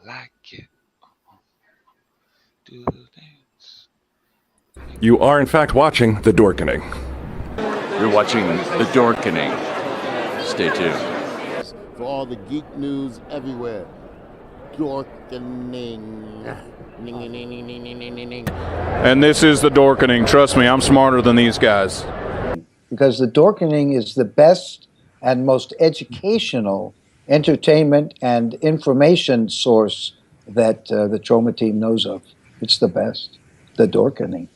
like it. Do the dance. You are, in fact, watching The Dorkening. You're watching The Dorkening. Stay tuned. For all the geek news everywhere. Dorkening. And this is The Dorkening. Trust me, I'm smarter than these guys. Because The Dorkening is the best and most educational entertainment and information source that the Trauma Team knows of. It's the best. The Dorkening.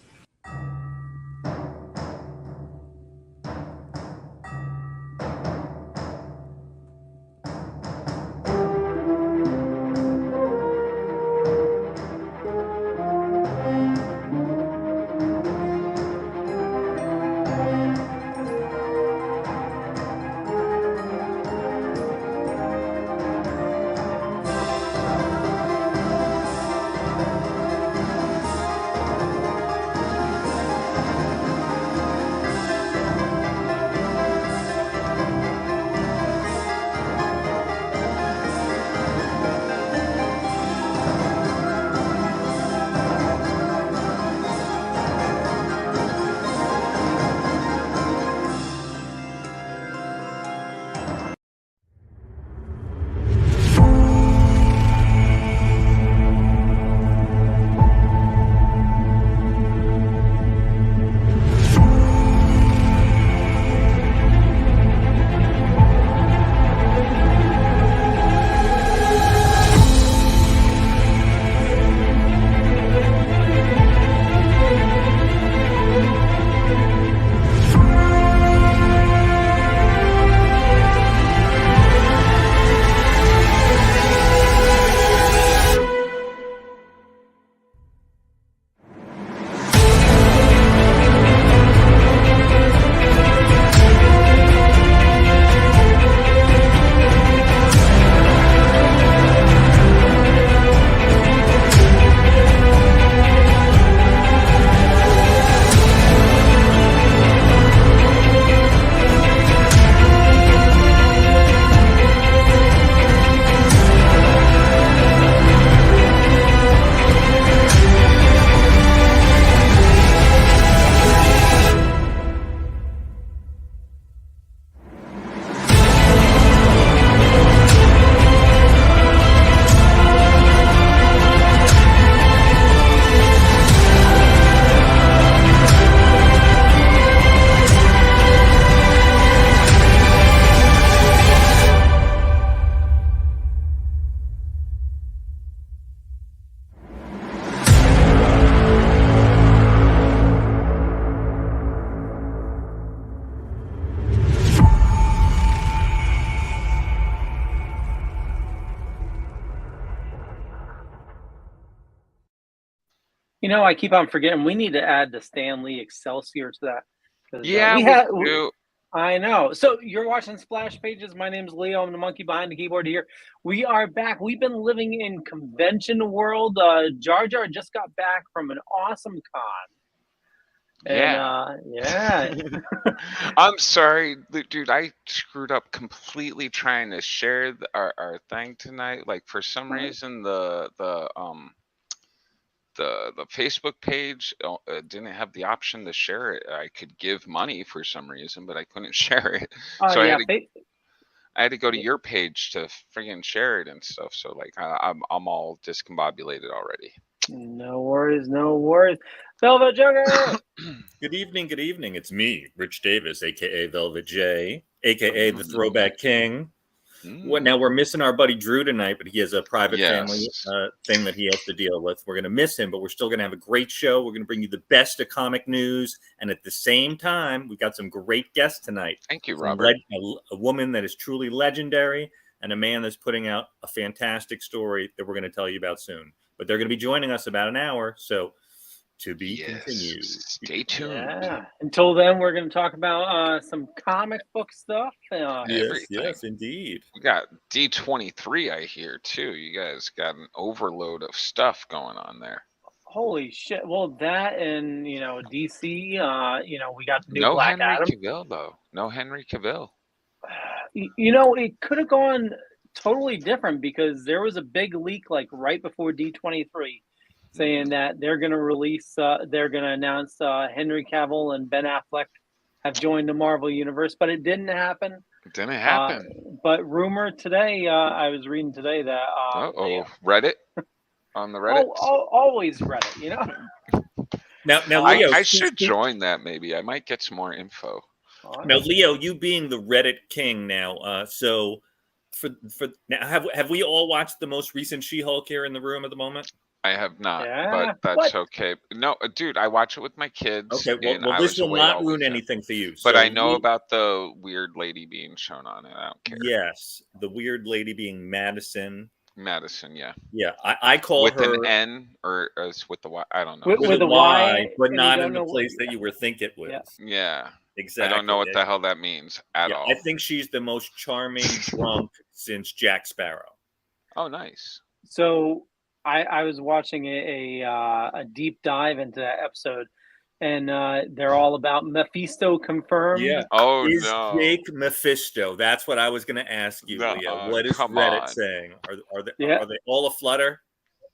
You know, I keep on forgetting. We need to add the Stan Lee Excelsior to that. Yeah, we do. I know. So you're watching Splash Pages. My name's Leo. I'm the monkey behind the keyboard here. We are back. We've been living in convention world. Jar Jar just got back from an awesome con. Yeah. And, yeah. I'm sorry, dude. I screwed up completely trying to share our thing tonight. Like for some reason, the Facebook page didn't have the option to share it. I could give money for some reason, but I couldn't share it. So yeah, I had to go to your page to friggin' share it and stuff. So like I'm all discombobulated already. No worries, no worries. Velvet Joker. Good evening, good evening. It's me, Rich Davis, aka Velvet J, aka the Throwback King. Well, now we're missing our buddy Drew tonight, but he has a private family thing that he has to deal with. We're going to miss him, but we're still going to have a great show. We're going to bring you the best of comic news, and at the same time, we've got some great guests tonight. Thank you, Robert. A woman that is truly legendary, and a man that's putting out a fantastic story that we're going to tell you about soon. But they're going to be joining us about an hour, so to be continued. Stay tuned. Yeah. Until then, we're going to talk about some comic book stuff. Yes, indeed. We got D23, I hear, too. You guys got an overload of stuff going on there. Holy shit. Well, that and, DC, we got the new Black Adam. Cavill, though. No Henry Cavill. It could have gone totally different because there was a big leak like right before D23 saying that they're going to release, they're going to announce Henry Cavill and Ben Affleck have joined the Marvel Universe, but it didn't happen. It didn't happen. But rumor today, I was reading today that Reddit on the Reddit. Always Reddit, you know. Now, Leo, I should join that. Maybe I might get some more info. Now, Leo, you being the Reddit king now, so for now, have we all watched the most recent She-Hulk here in the room at the moment? I have not, but that's okay. No, dude, I watch it with my kids. Okay, well this will not ruin anything for you. But I know about the weird lady being shown on it. I don't care. Yes, the weird lady being Madison. Madison, yeah. Yeah, I call with her... With an N or with the Y? I don't know. With a Y, but not in the place that you were think it was. Yeah. Exactly. I don't know what the hell that means at all. I think she's the most charming drunk since Jack Sparrow. Oh, nice. So... I was watching a deep dive into that episode, and they're all about Mephisto confirmed. Yeah. Oh, is Jake Mephisto? That's what I was going to ask you, Leo. What is Reddit saying? Are they all aflutter?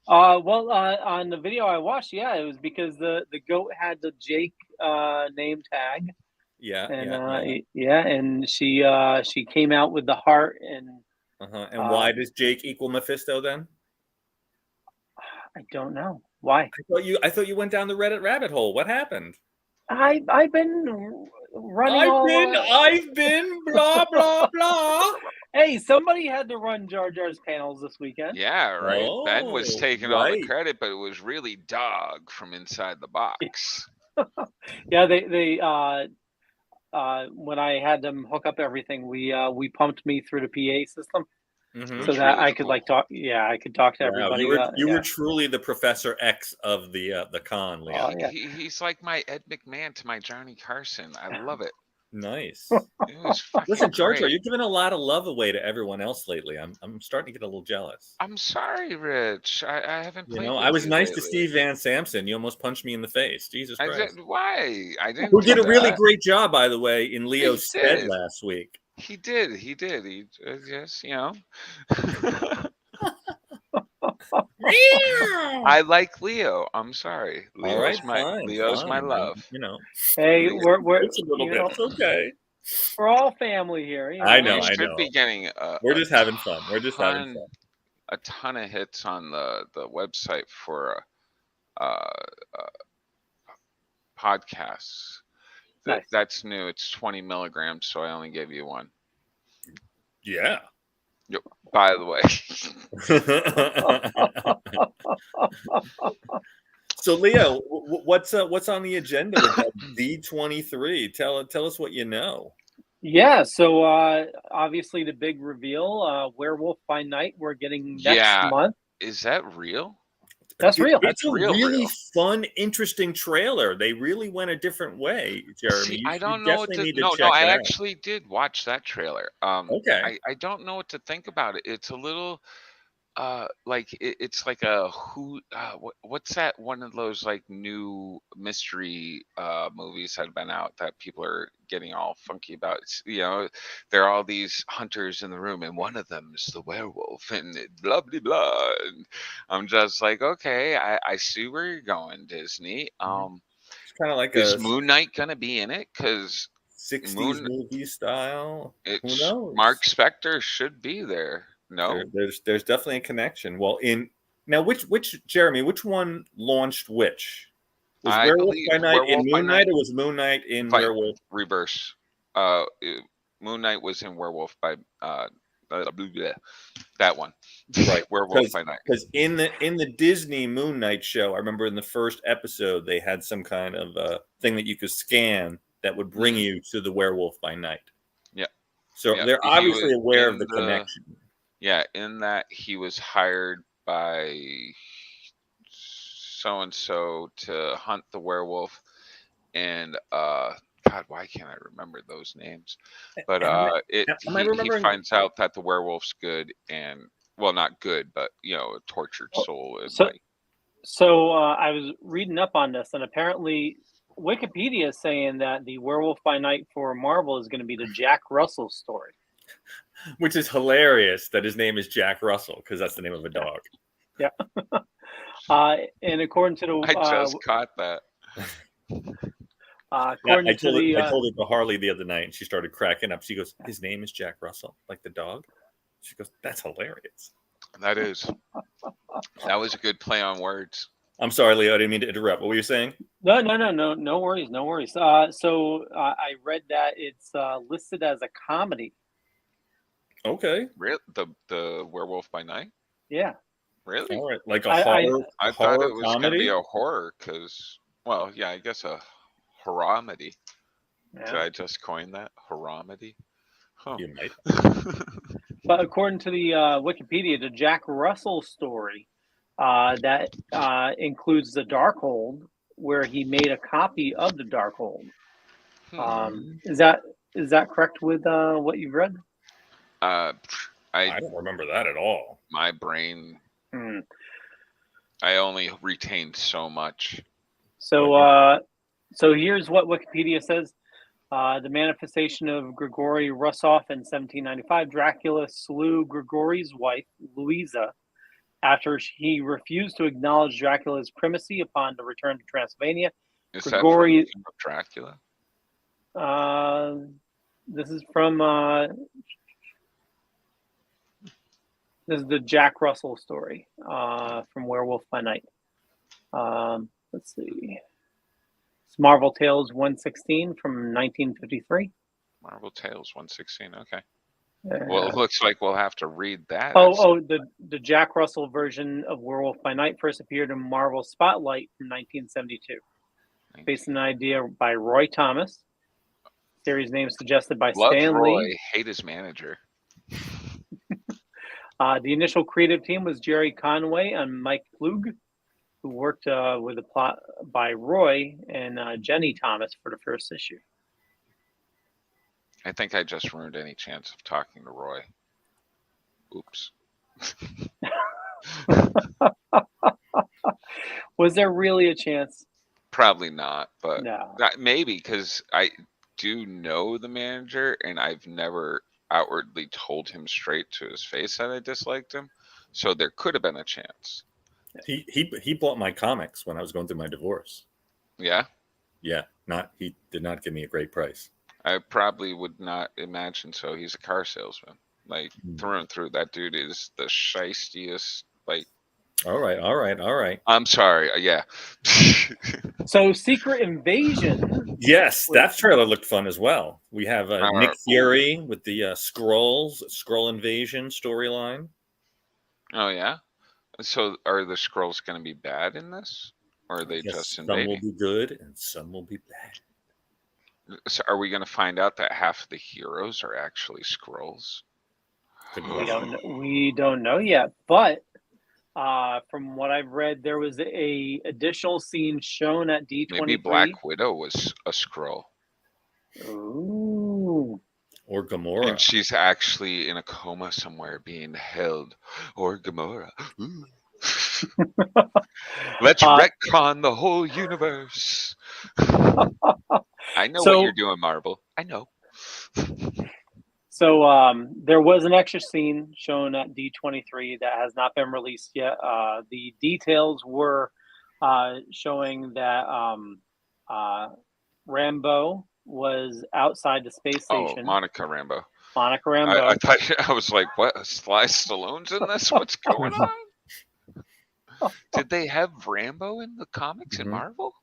Well, on the video I watched, it was because the goat had the Jake name tag. Yeah. And she came out with the heart and. And why does Jake equal Mephisto then? I don't know why. I thought you went down the Reddit rabbit hole. What happened? I've been running. I've been blah blah blah. Hey, somebody had to run Jar Jar's panels this weekend. Yeah, right. Ben was taking all the credit, but it was really Doug from inside the box. Yeah, they when I had them hook up everything, we pumped me through the PA system. So that I could talk. Yeah, I could talk to everybody. You were truly the Professor X of the con, Leo. He's like my Ed McMahon to my Johnny Carson. I love it. Nice. It was Listen, Jar Jar, you're giving a lot of love away to everyone else lately. I'm starting to get a little jealous. I'm sorry, Rich. I haven't played. I was nice to Steve Van Samson. You almost punched me in the face. Jesus Christ. Why? I didn't. Who did a really great job, by the way, in Leo's stead last week. He did. He just, I like Leo. I'm sorry. Leo's my love. Hey, we're it's a little bit. It's okay. We're all family here. I know. Should be getting. We're just having fun. We're just having fun. A ton of hits on the website for podcasts. Nice. That's new. It's 20 milligrams, so I only gave you one. Yeah. Yep. By the way. So, Leo, what's on the agenda with D23? Tell us what you know. Yeah. So obviously the big reveal, Werewolf by Night, we're getting next month. Is that real? That's real. It's a really fun, interesting trailer. They really went a different way, Jeremy. See, I don't know what to. No, I actually did watch that trailer. Okay. I don't know what to think about it. It's a little, it's like a what's that? One of those like new mystery movies that have been out that people are getting all funky about. It's, there are all these hunters in the room, and one of them is the werewolf, and blah blah blah. And I'm just like, okay, I see where you're going, Disney. It's kind of like is Moon Knight gonna be in it? Because 60s movie style. Who knows? Mark Spector should be there. No, there's definitely a connection. Well, which Jeremy, which one launched which? Was Werewolf by Night in Moon Knight, or was Moon Knight in Werewolf? Reverse. Moon Knight was in Werewolf by that one. Right, Werewolf by Night. Because in the Disney Moon Knight show, I remember in the first episode they had some kind of thing that you could scan that would bring you to the Werewolf by Night. Yeah. So they're obviously aware of the connection. Yeah, in that he was hired by so-and-so to hunt the werewolf. And, God, why can't I remember those names? But he finds out that the werewolf's good and, well, not good, but, a tortured soul. So I was reading up on this, and apparently Wikipedia is saying that the Werewolf by Night for Marvel is going to be the Jack Russell story. Which is hilarious that his name is Jack Russell, because that's the name of a dog. Yeah. And according to the, I just caught that. according I to told the, it to Harley the other night, and she started cracking up. She goes, "His name is Jack Russell, like the dog." She goes, "That's hilarious." That is. That was a good play on words. I'm sorry, Leo. I didn't mean to interrupt. What were you saying? No worries, no worries. So I read that it's listed as a comedy. Okay. Really? The Werewolf by Night? Yeah. Really? All right. Like a horror. I thought it was going to be a horror because, well, yeah, I guess a horror-medy. Yeah. Did I just coin that? Horror-medy? Huh. You might. But according to the Wikipedia, the Jack Russell story that includes the Darkhold, where he made a copy of the Darkhold. Is that correct with what you've read? I don't remember that at all. My brain. I only retained so much. So here's what Wikipedia says. The manifestation of Grigory Russoff in 1795, Dracula slew Grigory's wife, Louisa, after he refused to acknowledge Dracula's primacy upon the return to Transylvania. Is Grigory, that from Dracula? This is from this is the Jack Russell story from Werewolf by Night. Let's see. It's Marvel Tales 116 from 1953. Marvel Tales 116. Okay. Well, it looks like we'll have to read that. The Jack Russell version of Werewolf by Night first appeared in Marvel Spotlight from 1972. Based on an idea by Roy Thomas. Series name suggested by Stan Roy. Lee. Hate his manager. The initial creative team was Jerry Conway and Mike Klug, who worked with the plot by Roy and Jenny Thomas for the first issue. I think I just ruined any chance of talking to Roy. Oops. Was there really a chance? Probably not, but no. Maybe because I do know the manager and I've never outwardly told him straight to his face that I disliked him. So there could have been a chance. He bought my comics when I was going through my divorce. Yeah? Yeah. He did not give me a great price. I probably would not imagine so. He's a car salesman. Like through and through. That dude is the shystiest, like. All right. I'm sorry. Yeah. So Secret Invasion. Yes, that trailer looked fun as well. We have Nick Fury with the Skrull Invasion storyline. Oh, yeah? So are the Skrulls going to be bad in this? Or are they just invading? Some will be good and some will be bad. So are we going to find out that half of the heroes are actually Skrulls? We don't know yet, but from what I've read, there was a additional scene shown at D23. Maybe Black Widow was a Skrull. Ooh. Or Gamora. And she's actually in a coma somewhere being held. Or Gamora. Let's retcon the whole universe. I know what you're doing, Marvel. I know. So there was an extra scene shown at D23 that has not been released yet. The details were showing that Rambo was outside the space station. Oh, Monica Rambeau. I thought I was like, what? Sly Stallone's in this? What's going on? Did they have Rambo in the comics in Marvel?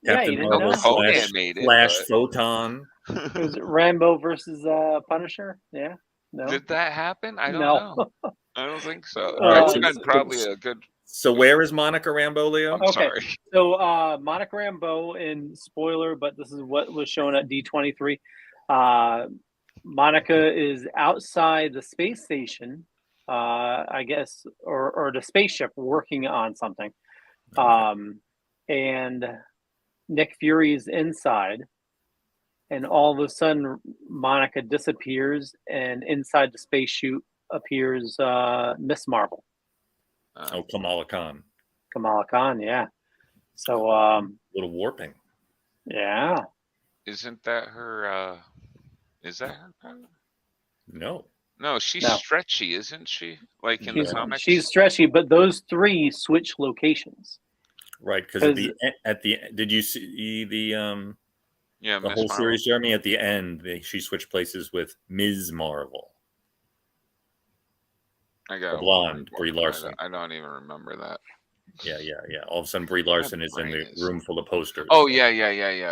Captain Marvel Flash Photon. Was it Rambo versus Punisher? Yeah. No. Did that happen? I don't know. I don't think so. It's probably a good. So where is Monica Rambeau, Leo? I'm sorry. So Monica Rambeau, and spoiler, but this is what was shown at D23. Monica is outside the space station, I guess, or the spaceship, working on something. And Nick Fury is inside, and all of a sudden Monica disappears, and inside the spacesuit appears Miss Marvel. Kamala Khan. Kamala Khan, yeah. So little warping. Yeah. Isn't that her? Is that her power? No. No, she's No. stretchy, isn't she? Like in the comics. She's stretchy, but those three switch locations. Right, because at the did you see the Yeah, the Miss whole Marvel? series, Jeremy? At the end, she switched places with Ms. Marvel. I got the blonde Brie Larson. I don't even remember that. Yeah. All of a sudden, Brie Larson is in the room full of posters. Oh, yeah.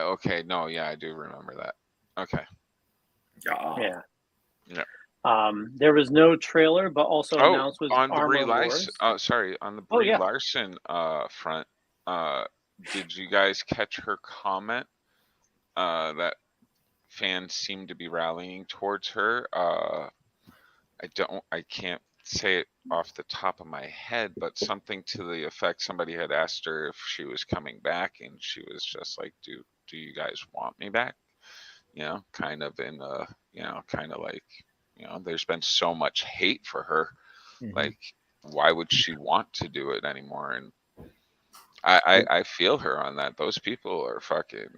Okay, no, yeah, I do remember that. Okay. Yeah. There was no trailer, but also announced was on the Armor Brie Wars. Larson. On the Brie Larson front. Did you guys catch her comment? That fans seem to be rallying towards her. I can't say it off the top of my head, but something to the effect somebody had asked her if she was coming back, and she was just like, do you guys want me back? You know, kind of in a, kind of like, there's been so much hate for her. Mm-hmm. Like, why would she want to do it anymore? And I feel her on that. Those people are fucking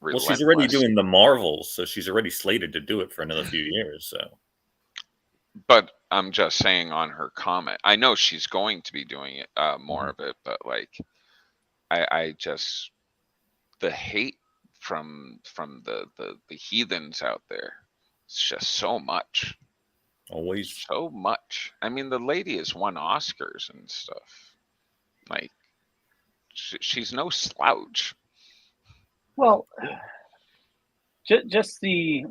relentless. Well, she's already doing the Marvels, so she's already slated to do it for another few years. So, but I'm just saying on her comment, I know she's going to be doing it more of it, but like, I just the hate from the heathens out there. It's just so much. Always so much. I mean, the lady has won Oscars and stuff. Like, she's no slouch. Well, just the,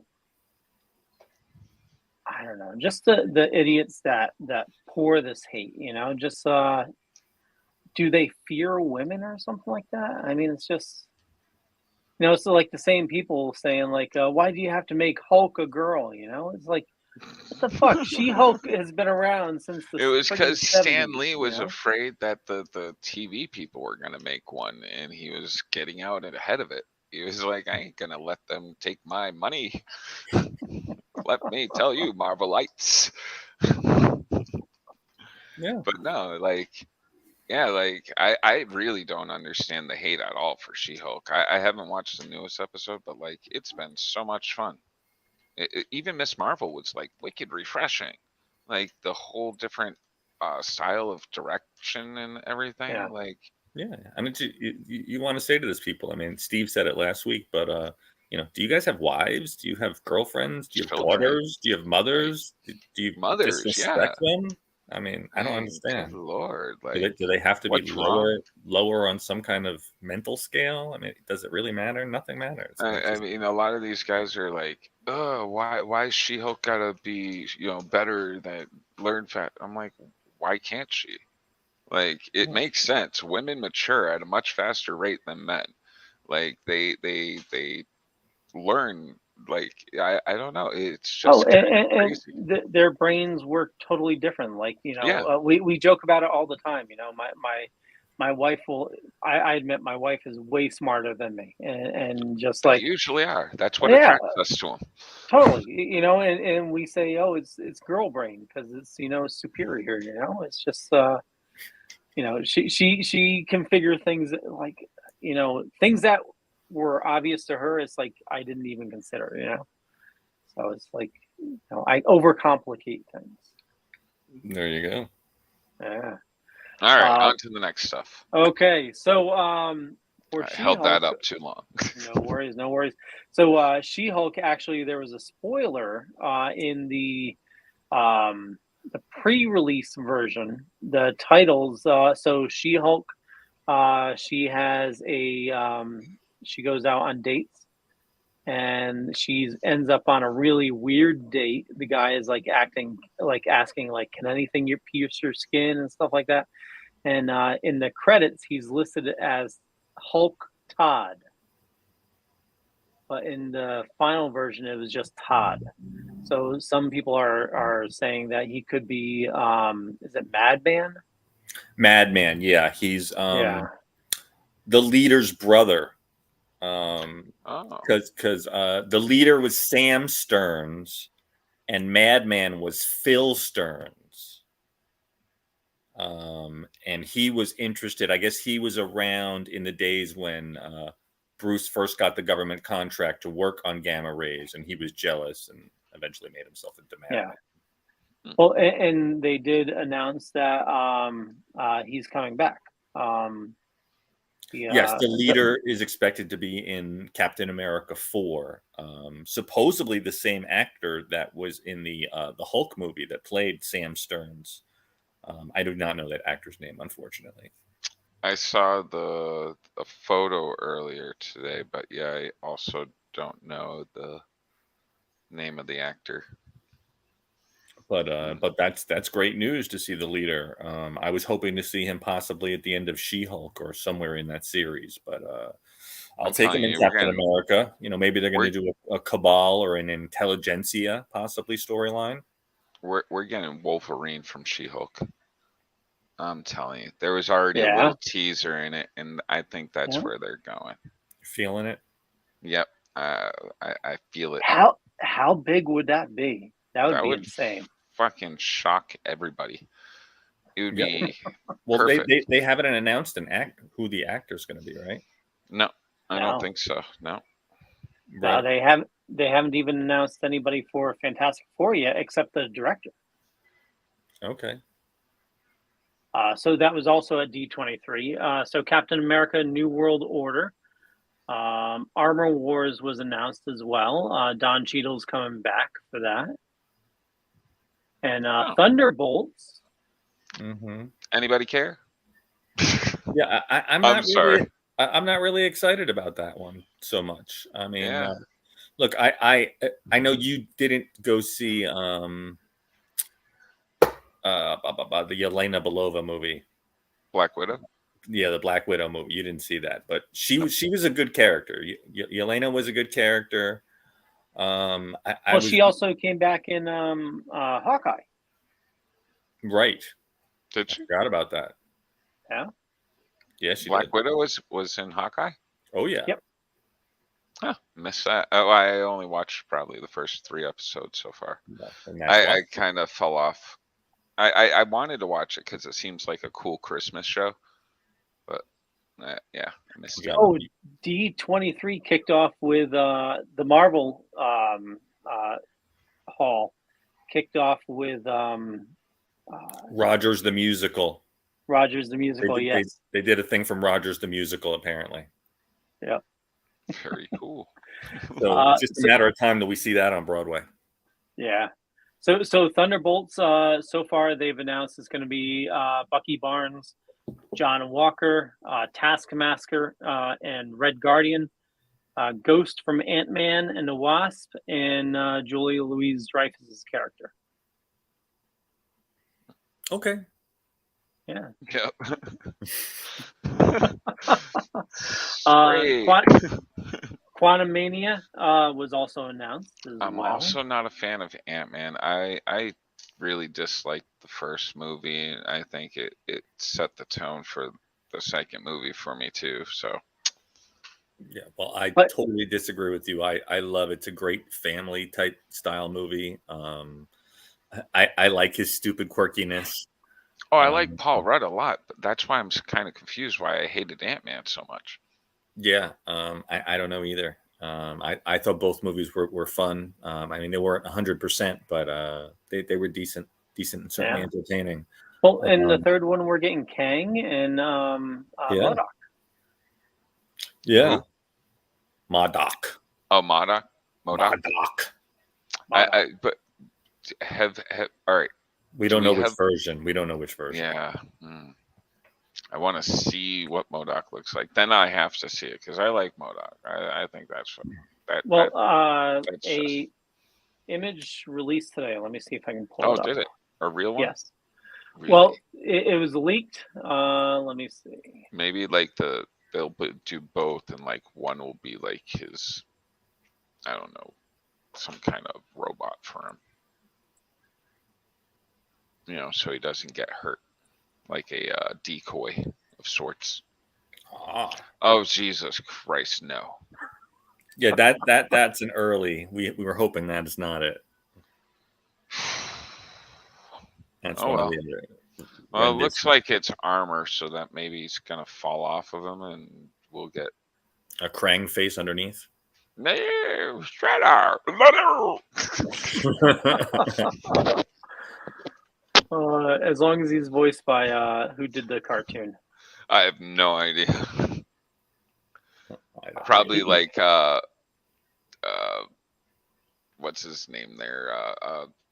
I don't know, just the idiots that pour this hate, just do they fear women or something like that? I mean, it's just, it's like the same people saying like, why do you have to make Hulk a girl? It's like, what the fuck? She-Hulk has been around since the. It was because 70s, Stan Lee was afraid that the TV people were going to make one, and he was getting out ahead of it. He was like, I ain't going to let them take my money. Let me tell you, Marvelites. Yeah. But no, like, yeah, like, I really don't understand the hate at all for She-Hulk. I haven't watched the newest episode, but like, it's been so much fun. Even Miss Marvel was like wicked refreshing, like the whole different style of direction and everything. Yeah. Like, yeah, I mean, you want to say to those people? I mean, Steve said it last week, but do you guys have wives? Do you have girlfriends? Do you have daughters? Do you have mothers? Do you disrespect them? I mean, I don't understand. Good Lord, like, do they have to be lower on some kind of mental scale? I mean, does it really matter? Nothing matters. I mean, a lot of these guys are like, oh, why is She-Hulk gotta be, better than learn fat? I'm like, why can't she? Like, it makes sense. Women mature at a much faster rate than men. Like, they learn. Like, I don't know. It's just crazy. And their brains work totally different. Like, we joke about it all the time. My wife will. I admit my wife is way smarter than me, and just like they usually are. That's what attracts us to them. Totally, and we say, oh, it's girl brain because it's superior. It's just she can figure things like things that were obvious to her. It's like I didn't even consider. So it's like I overcomplicate things. There you go. Yeah. All right, on to the next stuff. Okay, so I held that up too long. No worries. So She-Hulk, actually, there was a spoiler in the pre-release version. The titles. So She-Hulk, she has she goes out on dates, and she ends up on a really weird date. The guy is like asking like, can anything pierce your skin and stuff like that. And in the credits, he's listed as Hulk Todd. But in the final version, it was just Todd. So some people are saying that he could be, is it Madman? Madman, yeah. He's the leader's brother. Because the leader was Sam Stearns and Madman was Phil Stearns. And he was interested. I guess he was around in the days when Bruce first got the government contract to work on gamma rays, and he was jealous, and eventually made himself into Yeah. Madman. Well, and they did announce that he's coming back. Yes, the leader is expected to be in Captain America 4. Supposedly the same actor that was in the Hulk movie that played Sam Stearns. I do not know that actor's name, unfortunately. I saw a photo earlier today, but yeah, I also don't know the name of the actor. But that's great news to see the leader. I was hoping to see him possibly at the end of She-Hulk or somewhere in that series, but I'll take him in Captain America. Maybe they're going to do a Cabal or an Intelligentsia possibly storyline. We're getting Wolverine from She-Hulk. I'm telling you, there was already a little teaser in it, and I think that's where they're going. Feeling it? Yep, I feel it. How big would that be? That would be insane. Fucking shock everybody. It would be well. Perfect. They haven't announced who the actor's going to be, right? No, I don't think so. No. Right. They haven't even announced anybody for Fantastic Four yet, except the director. Okay. So that was also at D23. So Captain America: New World Order, Armor Wars was announced as well. Don Cheadle's coming back for that. And Thunderbolts. Mm-hmm. Anybody care? Yeah, I'm not sorry. I'm not really excited about that one so much. I mean, look, I know you didn't go see the Yelena Belova movie, Black Widow. Yeah, the Black Widow movie. You didn't see that, but she was a good character. Yelena was a good character. She also came back in Hawkeye. Right. Did she? Forgot about that. Yeah. Yeah, she Black did. Widow was in Hawkeye? Oh, yeah. Yep. Huh, missed that. Oh, I only watched probably the first 3 episodes so far. I kind of fell off. I wanted to watch it because it seems like a cool Christmas show. But, yeah, I missed it. Oh, D23 kicked off with the Marvel Hall. Kicked off with... Rogers the Musical. Rogers the Musical, yes. They did a thing from Rogers the Musical, apparently. Yep. Very cool. So it's just a matter of time that we see that on Broadway. Yeah. So Thunderbolts, so far they've announced it's going to be Bucky Barnes, John Walker, Taskmaster, and Red Guardian, Ghost from Ant-Man and the Wasp, and Julia Louis-Dreyfus's character. Okay. Yeah. Yep. Quantumania was also announced as I'm well. also not a fan of Ant-Man. I really disliked the first movie. I think it set the tone for the second movie for me too. So yeah, well, I totally disagree with you. I love it. It's a great family type style movie. I like his stupid quirkiness. Oh, I like Paul Rudd a lot, but that's why I'm kind of confused why I hated Ant-Man so much. Yeah, I don't know either. I thought both movies were fun. I mean, they weren't 100%, but they were decent and certainly entertaining. Well, in the third one, we're getting Kang and MODOK. Yeah. MODOK. Oh, MODOK? MODOK. But all right. We don't know which version. We don't know which version. Yeah. I want to see what MODOK looks like. Then I have to see it because I like MODOK. I think that's a image released today. Let me see if I can pull it up. Oh, did it? A real one? Yes. Really? Well, it was leaked. Let me see. Maybe like they'll do both, and like one will be like his, I don't know, some kind of robot for him. So he doesn't get hurt, like a decoy of sorts. Oh, Jesus Christ, no. Yeah, that's an early. We were hoping that is not it. That's one of the other. Well, it looks like it's armor, so that maybe he's gonna fall off of him, and we'll get a Krang face underneath. No, Shredder. As long as he's voiced by who did the cartoon. I have no idea. Probably like what's his name there?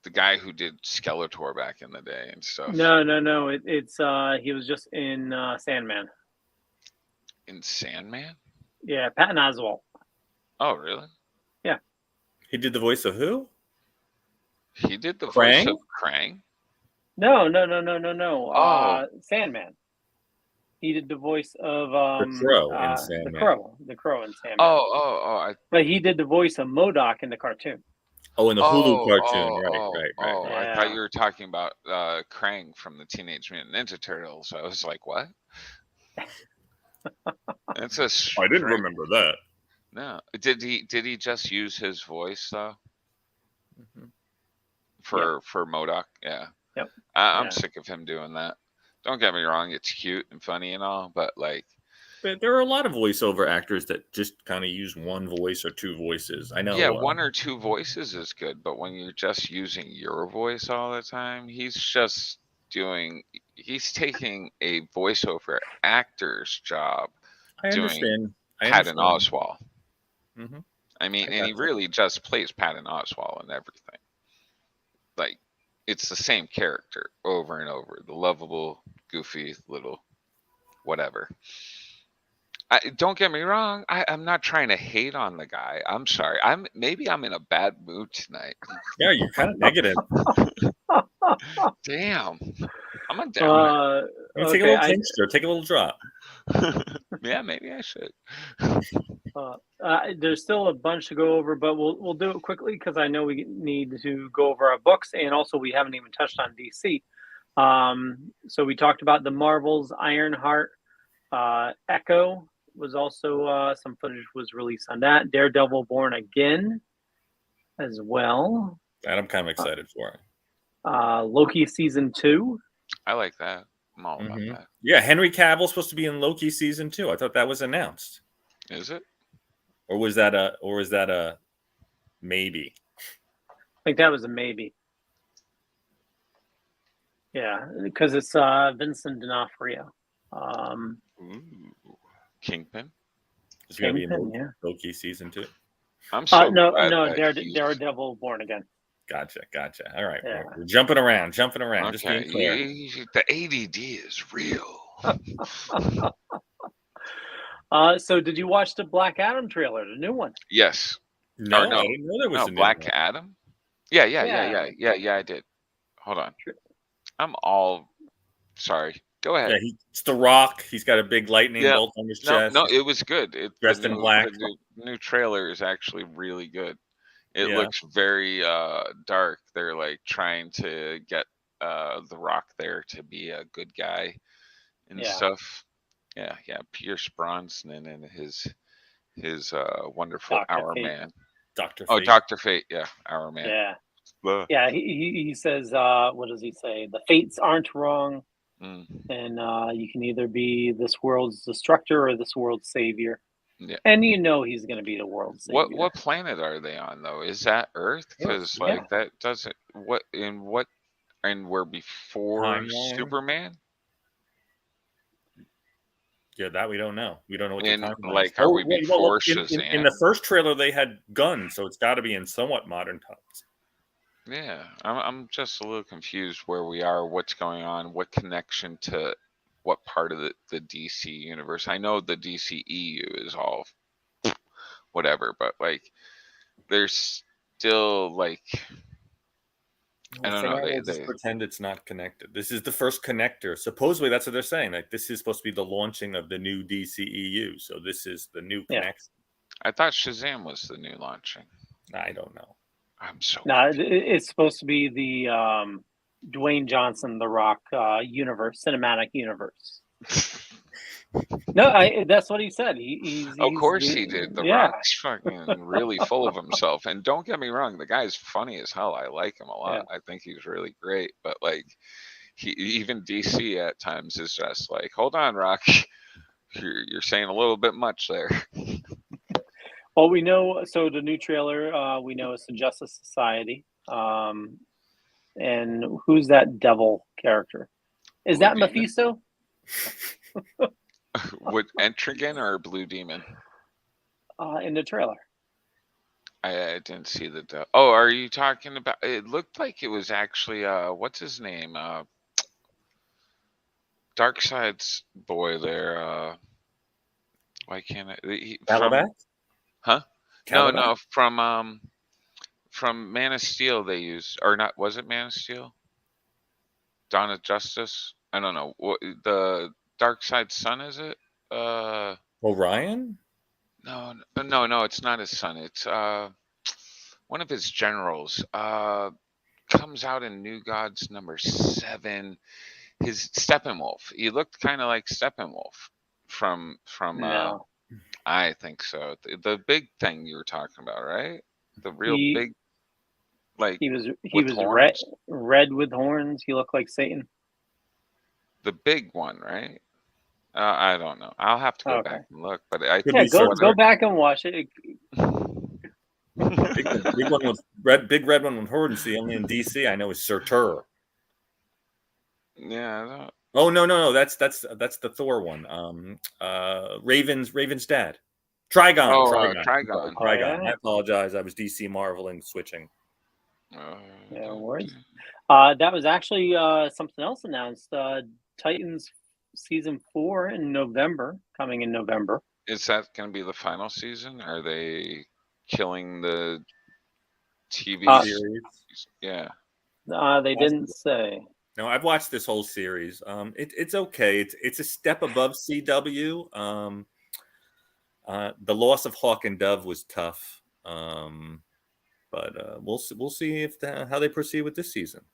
The guy who did Skeletor back in the day and stuff. No. It's he was just in Sandman. In Sandman? Yeah, Patton Oswalt. Oh, really? Yeah. He did the voice of who? He did the Krang? voice of Krang? No. Sandman. He did the voice of the Crow in Sandman. The Crow in Sandman. Oh. But he did the voice of MODOK in the cartoon. Oh, in the Hulu cartoon, right. I thought you were talking about Krang from the Teenage Mutant Ninja Turtles. I was like, what? It's a. I didn't remember that. No, did he just use his voice though? For MODOK, yeah. Yep. I'm sick of him doing that. Don't get me wrong; it's cute and funny and all, but like. But there are a lot of voiceover actors that just kind of use one voice or two voices. I know. Yeah, one or two voices is good, but when you're just using your voice all the time, he's taking a voiceover actor's job. I understand. Patton Oswalt. Mm-hmm. I mean, and he really just plays Patton Oswalt and everything. Like, it's the same character over and over. The lovable, goofy little whatever. Don't get me wrong. I'm not trying to hate on the guy. I'm sorry. Maybe I'm in a bad mood tonight. Yeah, you're kind of negative. Damn. I'm a down. Take a little tincture. Take a little drop. Yeah, maybe I should. There's still a bunch to go over, but we'll do it quickly because I know we need to go over our books, and also we haven't even touched on DC. So we talked about the Marvels, Ironheart, Echo was also some footage was released on that. Daredevil Born Again as well. That I'm kind of excited for. Loki season 2. I like that. I'm all about that. Yeah, Henry Cavill's supposed to be in Loki season 2. I thought that was announced. Is it? Or was that a maybe? I think that was a maybe. Yeah, because it's Vincent D'Onofrio. Kingpin. Is going to be in Loki season 2? I'm so no, Daredevil Born Again. Gotcha. All right, we're jumping around. Okay. Just being clear. The ADD is real. So did you watch the Black Adam trailer, the new one? Yes. No, I didn't know there was a new Black one. Adam. Yeah, I did. Hold on. I'm all sorry. Go ahead. Yeah, it's The Rock. He's got a big lightning bolt on his chest. No, it was good. Dressed in black. The new trailer is actually really good. It looks very dark. They're like trying to get The Rock there to be a good guy and stuff. Yeah. Pierce Brosnan and his wonderful Dr. Hour Fate. Man. Dr. Fate. Oh, Dr. Fate. Yeah, Hour Man. Yeah. Yeah, he says, what does he say? The fates aren't wrong. And you can either be this world's destructor or this world's savior. Yeah. And he's going to be the world's savior. What planet are they on though? Is that Earth? Because that doesn't and we're before Timeline. Superman? Yeah, that we don't know. We don't know what the timeline is. Like, are we before Shazam? In the first trailer, they had guns, so it's got to be in somewhat modern times. Yeah, I'm just a little confused where we are, what's going on, what connection to what part of the DC universe. I know the DCEU is all whatever, but like there's still like I don't know. They just pretend it's not connected. This is the first connector. Supposedly, that's what they're saying. Like this is supposed to be the launching of the new DCEU. So this is the new connection. I thought Shazam was the new launching. I don't know. I'm so. No, it's supposed to be the Dwayne Johnson, The Rock universe, cinematic universe. No, that's what he said. Of course he did. The Rock's fucking really full of himself. And don't get me wrong, the guy's funny as hell. I like him a lot. I think he's really great. But like, even DC at times is just like, hold on, Rock, you're saying a little bit much there. Well, we know. So the new trailer, we know it's the Justice Society. And who's that devil character? Is Blue that Demon? Mephisto? Would Entrigan or Blue Demon? In the trailer. I didn't see the. Oh, are you talking about? It looked like it was actually what's his name? Darkseid's boy there. Why can't I? Calabac? Huh? Calabac? No, from Man of Steel they used, or not? Was it Man of Steel? Dawn of Justice? I don't know. What the Darkseid's son is it? Orion? No, it's not his son. It's one of his generals. Comes out in New Gods #7. His Steppenwolf. He looked kind of like Steppenwolf from. No. I think so. The big thing you were talking about, right? The real big, like he was horns? red with horns. He looked like Satan. The big one, right? I don't know. I'll have to go back and look. But I think go back and watch it. big one with big red one with horns. See, only in DC I know is Surtur. Yeah. Oh no. That's the Thor one. Raven's dad. Trigon. Oh, Trigon. Trigon. I apologize. I was DC Marvel and switching. Yeah, worries. That was actually something else announced. Titans season 4 in November, coming in November. Is that going to be the final season? Are they killing the TV series? Yeah. They didn't say. No, I've watched this whole series. It's okay. It's a step above CW. The loss of Hawk and Dove was tough, but we'll see if how they proceed with this season.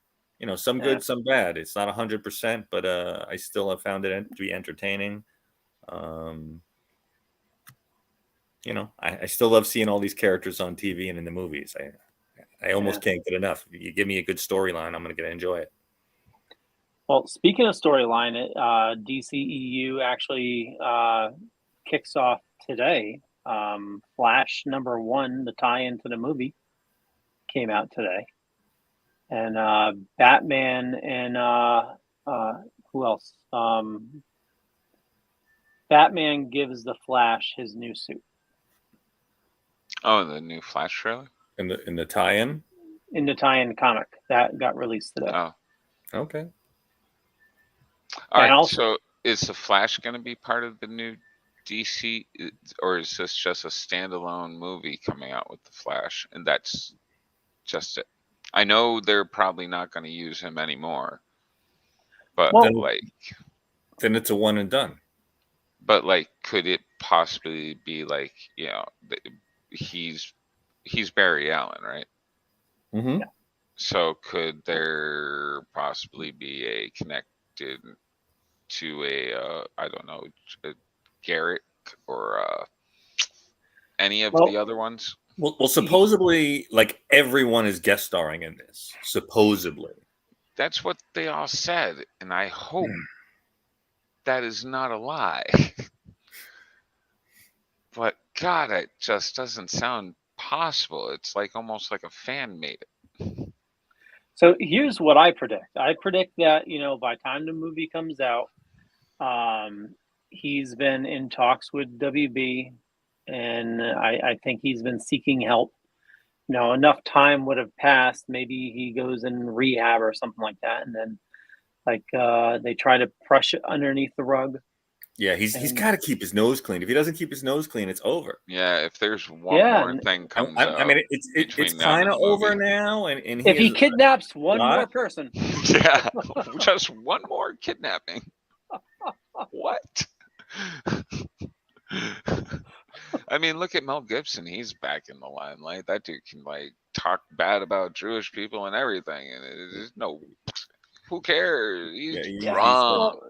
You know, some good, some bad. It's not 100%, but I still have found it to be entertaining. You know, I still love seeing all these characters on TV and in the movies. I almost can't get enough. If you give me a good storyline, I'm going to enjoy it. Well, speaking of storyline, DCEU actually kicks off today. Flash #1, the tie-in to the movie, came out today. And Batman and who else? Batman gives the Flash his new suit. Oh, the new Flash trailer? In the tie-in? In the tie-in comic that got released today. Oh. Okay. All right. So is the Flash going to be part of the new DC, or is this just a standalone movie coming out with the Flash, and that's just it? I know they're probably not going to use him anymore, but then it's a one and done. But could it possibly be he's Barry Allen, right? Mm-hmm. Yeah. So could there possibly be a connected to a I don't know, a Garrick or any of the other ones? Well, supposedly, everyone is guest starring in this. Supposedly, that's what they all said, and I hope that is not a lie. But God, it just doesn't sound possible. It's almost like a fan made it. So here's what I predict. I predict that by the time the movie comes out, he's been in talks with WB. And I think he's been seeking help. Enough time would have passed. Maybe he goes in rehab or something like that, and then they try to brush it underneath the rug. Yeah, he's got to keep his nose clean. If he doesn't keep his nose clean, it's over. Yeah, if there's one more thing comes out, I mean, it's kind of over now. And if he kidnaps one more person, yeah, just one more kidnapping. What? I mean, look at Mel Gibson. He's back in the limelight. That dude can talk bad about Jewish people and everything, and there's no. Who cares? He's drunk.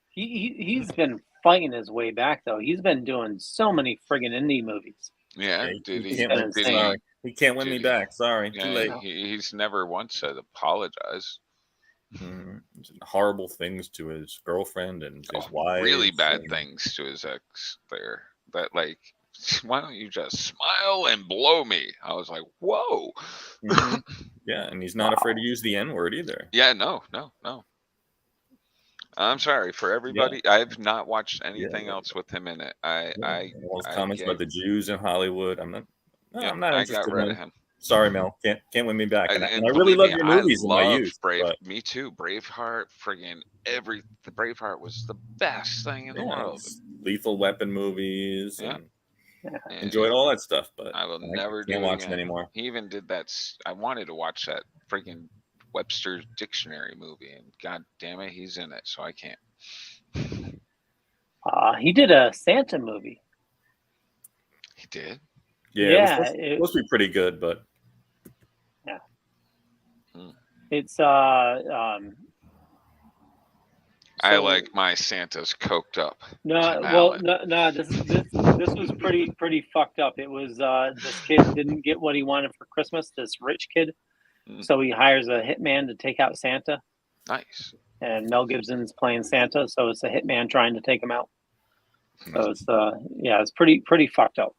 He's been fighting his way back though. He's been doing so many friggin' indie movies. Yeah, he can't win me back. Sorry, yeah, too late. He's never once said apologize. Horrible things to his girlfriend and his wife. Really bad things to his ex there. That why don't you just smile and blow me? I was like, whoa. Mm-hmm. Yeah, and he's not afraid to use the N-word either. Yeah, no. I'm sorry for everybody. Yeah. I've not watched anything else with him in it. All his comments about the Jews in Hollywood. I'm not interested. I got rid of him. Sorry, Mel. Can't win me back. And I really love your movies in my youth. Me too. Braveheart, the Braveheart was the best thing in the world. Lethal Weapon movies. Yeah. Enjoyed all that stuff, but I will never can't watch it anymore. He even did that. I wanted to watch that freaking Webster's Dictionary movie, and god damn it, he's in it, so I can't. He did a Santa movie. He did? Yeah, it was supposed to be pretty good, but yeah. It's I like my Santas coked up. No. This was pretty fucked up. It was this kid didn't get what he wanted for Christmas. This rich kid, so he hires a hitman to take out Santa. Nice. And Mel Gibson's playing Santa, so it's a hitman trying to take him out. So it's it's pretty fucked up.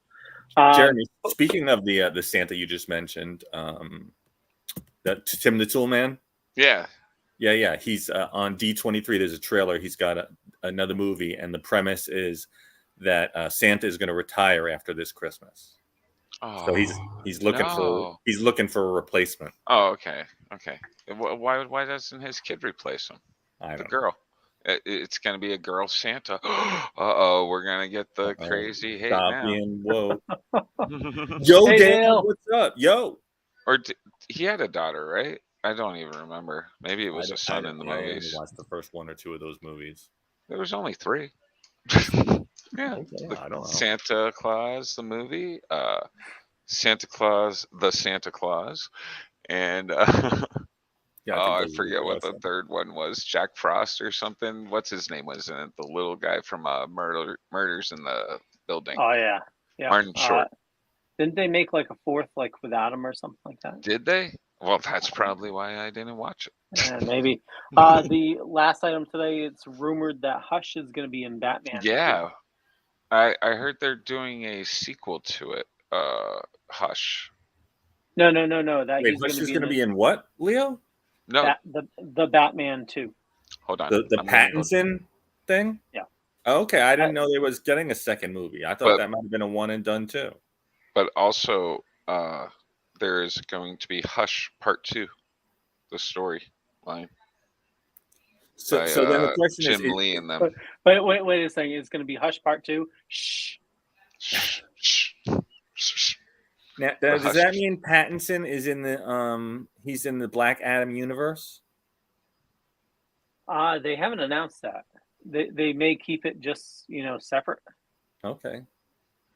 Jeremy, speaking of the Santa you just mentioned, that Tim the Tool Man. Yeah. Yeah. He's on D23. There's a trailer. He's got another movie, and the premise is that Santa is going to retire after this Christmas. Oh, so he's looking for a replacement. Oh, okay. Why doesn't his kid replace him? The girl. It's going to be a girl Santa. We're going to get the crazy hate now. Stop being woke. Yo, hey, Dale, what's up? Yo. Or he had a daughter, right? I don't even remember. Maybe it was a son in the movies. I watched the first one or two of those movies. There was only 3. Yeah. I don't know. Santa Claus, the movie. Santa Claus, the Santa Claus. And I forget what the third one was. Jack Frost or something. What's his name was in it? The little guy from Murders in the Building. Oh, yeah. Martin Short. Didn't they make like a fourth without him or something like that? Did they? Well, that's probably why I didn't watch it. Yeah, maybe. The last item today, it's rumored that Hush is going to be in Batman. Yeah. I heard they're doing a sequel to it. Hush. No. That Wait, Hush is going to be in what, Leo? No. The Batman 2. Hold on. The Pattinson thing? Yeah. Okay, I didn't know they was getting a second movie. I thought that might have been a one and done too. But also, there is going to be Hush Part 2, the storyline. So then the question Jim Lee and them. But wait a second. It's going to be Hush Part 2. Shh. Now, does that mean Pattinson is in the he's in the Black Adam universe? They haven't announced that. They may keep it just separate. Okay.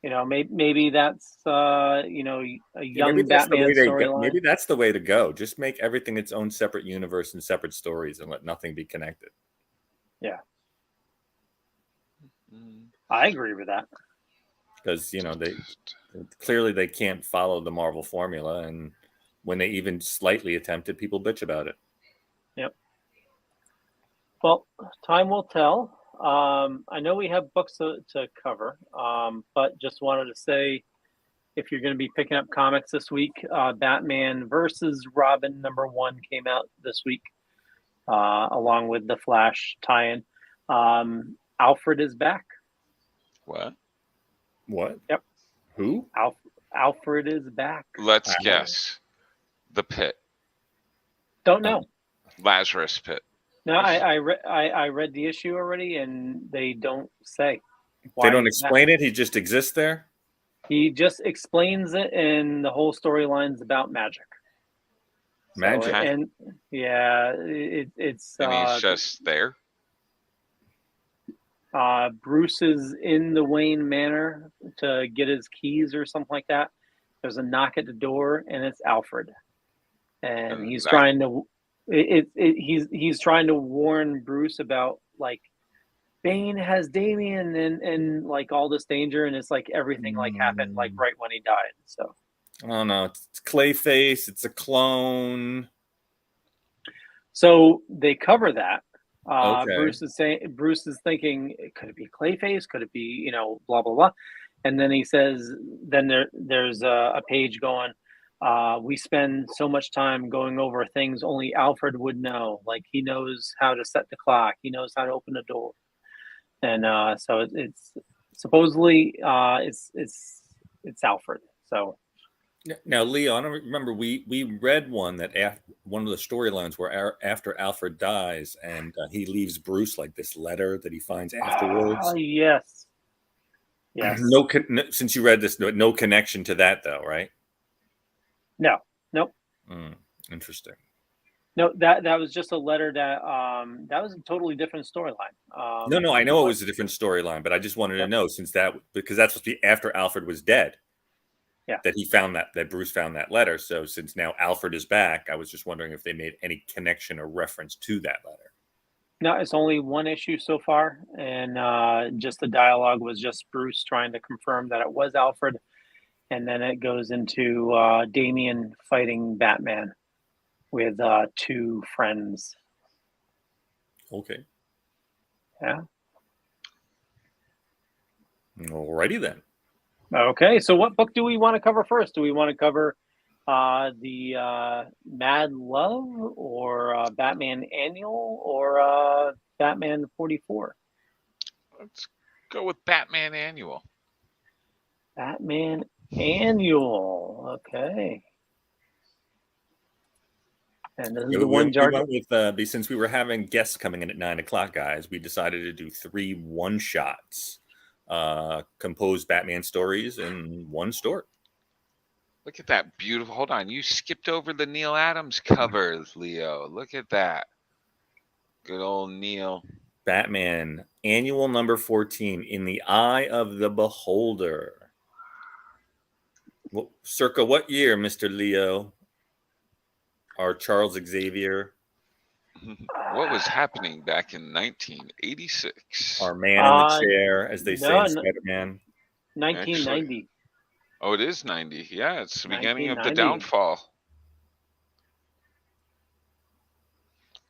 Maybe that's a young Batman storyline. Maybe that's the way to go. Just make everything its own separate universe and separate stories, and let nothing be connected. Yeah, I agree with that. Because they can't follow the Marvel formula, and when they even slightly attempt it, people bitch about it. Yep. Well, time will tell. I know we have books to cover, but just wanted to say, if you're going to be picking up comics this week, Batman versus Robin #1 came out this week, along with the Flash tie-in. Alfred is back. What? Yep. Who? Alfred is back. Let's guess. The Pit. Don't know. Lazarus Pit. No, I read the issue already, and they don't say. They don't explain it? He just exists there? He just explains it, and the whole storyline's about magic. Magic? And yeah, it's... And he's just there? Bruce is in the Wayne Manor to get his keys or something like that. There's a knock at the door, and it's Alfred. And he's trying to... He's trying to warn Bruce about Bane has Damian and all this danger, and it's everything happened right when he died. So oh no, it's Clayface, it's a clone. So they cover that. Okay. Bruce is thinking, could it be Clayface? Could it be blah blah blah? And then he says, then there's a page going, we spend so much time going over things only Alfred would know. Like he knows how to set the clock. He knows how to open the door. And so it's supposedly it's Alfred. So now, Leo, I don't remember. We read one that one of the storylines where after Alfred dies and he leaves Bruce like this letter that he finds afterwards. Yes. Yes. Since you read this, no connection to that though, right? No. Nope. Interesting. No, that was just a letter that was a totally different storyline. No, I know it was a different storyline, but I just wanted to know because that's supposed to be after Alfred was dead. Yeah. That he found that Bruce found that letter. So since now Alfred is back, I was just wondering if they made any connection or reference to that letter. No, it's only one issue so far, and just the dialogue was just Bruce trying to confirm that it was Alfred, and then it goes into Damian fighting Batman with two friends. Okay. Yeah. Alrighty then. Okay, so what book do we want to cover first? Do we want to cover the Mad Love or Batman Annual or Batman 44? Let's go with Batman Annual. Batman Annual. Okay. And this is the one jar. Since we were having guests coming in at 9:00, guys, we decided to do 3 one-shots. Composed Batman stories in one story. Look at that beautiful. Hold on, you skipped over the Neil Adams cover, Leo. Look at that. Good old Neil. Batman Annual number 14, In the Eye of the Beholder. Circa what year, Mr. Leo? Our Charles Xavier. What was happening back in 1986? Our man in the chair, as they say in Spider-Man. 1990. Actually, oh, it is 90. Yeah, it's the beginning of the 1990. downfall.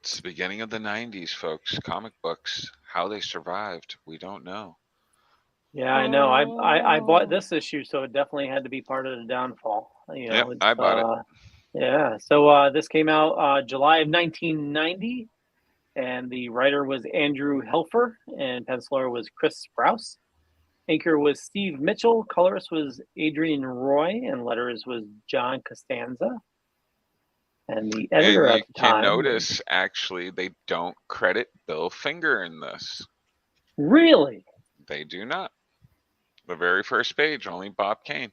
It's the beginning of the 90s, folks. Comic books, how they survived, we don't know. Yeah, I know. I bought this issue, so it definitely had to be part of the downfall. Yeah, I bought it. Yeah, so this came out July of 1990, and the writer was Andrew Helfer, and penciler was Chris Sprouse. Inker was Steve Mitchell, colorist was Adrian Roy, and letters was John Costanza. And the editor at the time. You can notice, actually, they don't credit Bill Finger in this. Really? They do not. The very first page, only Bob Kane.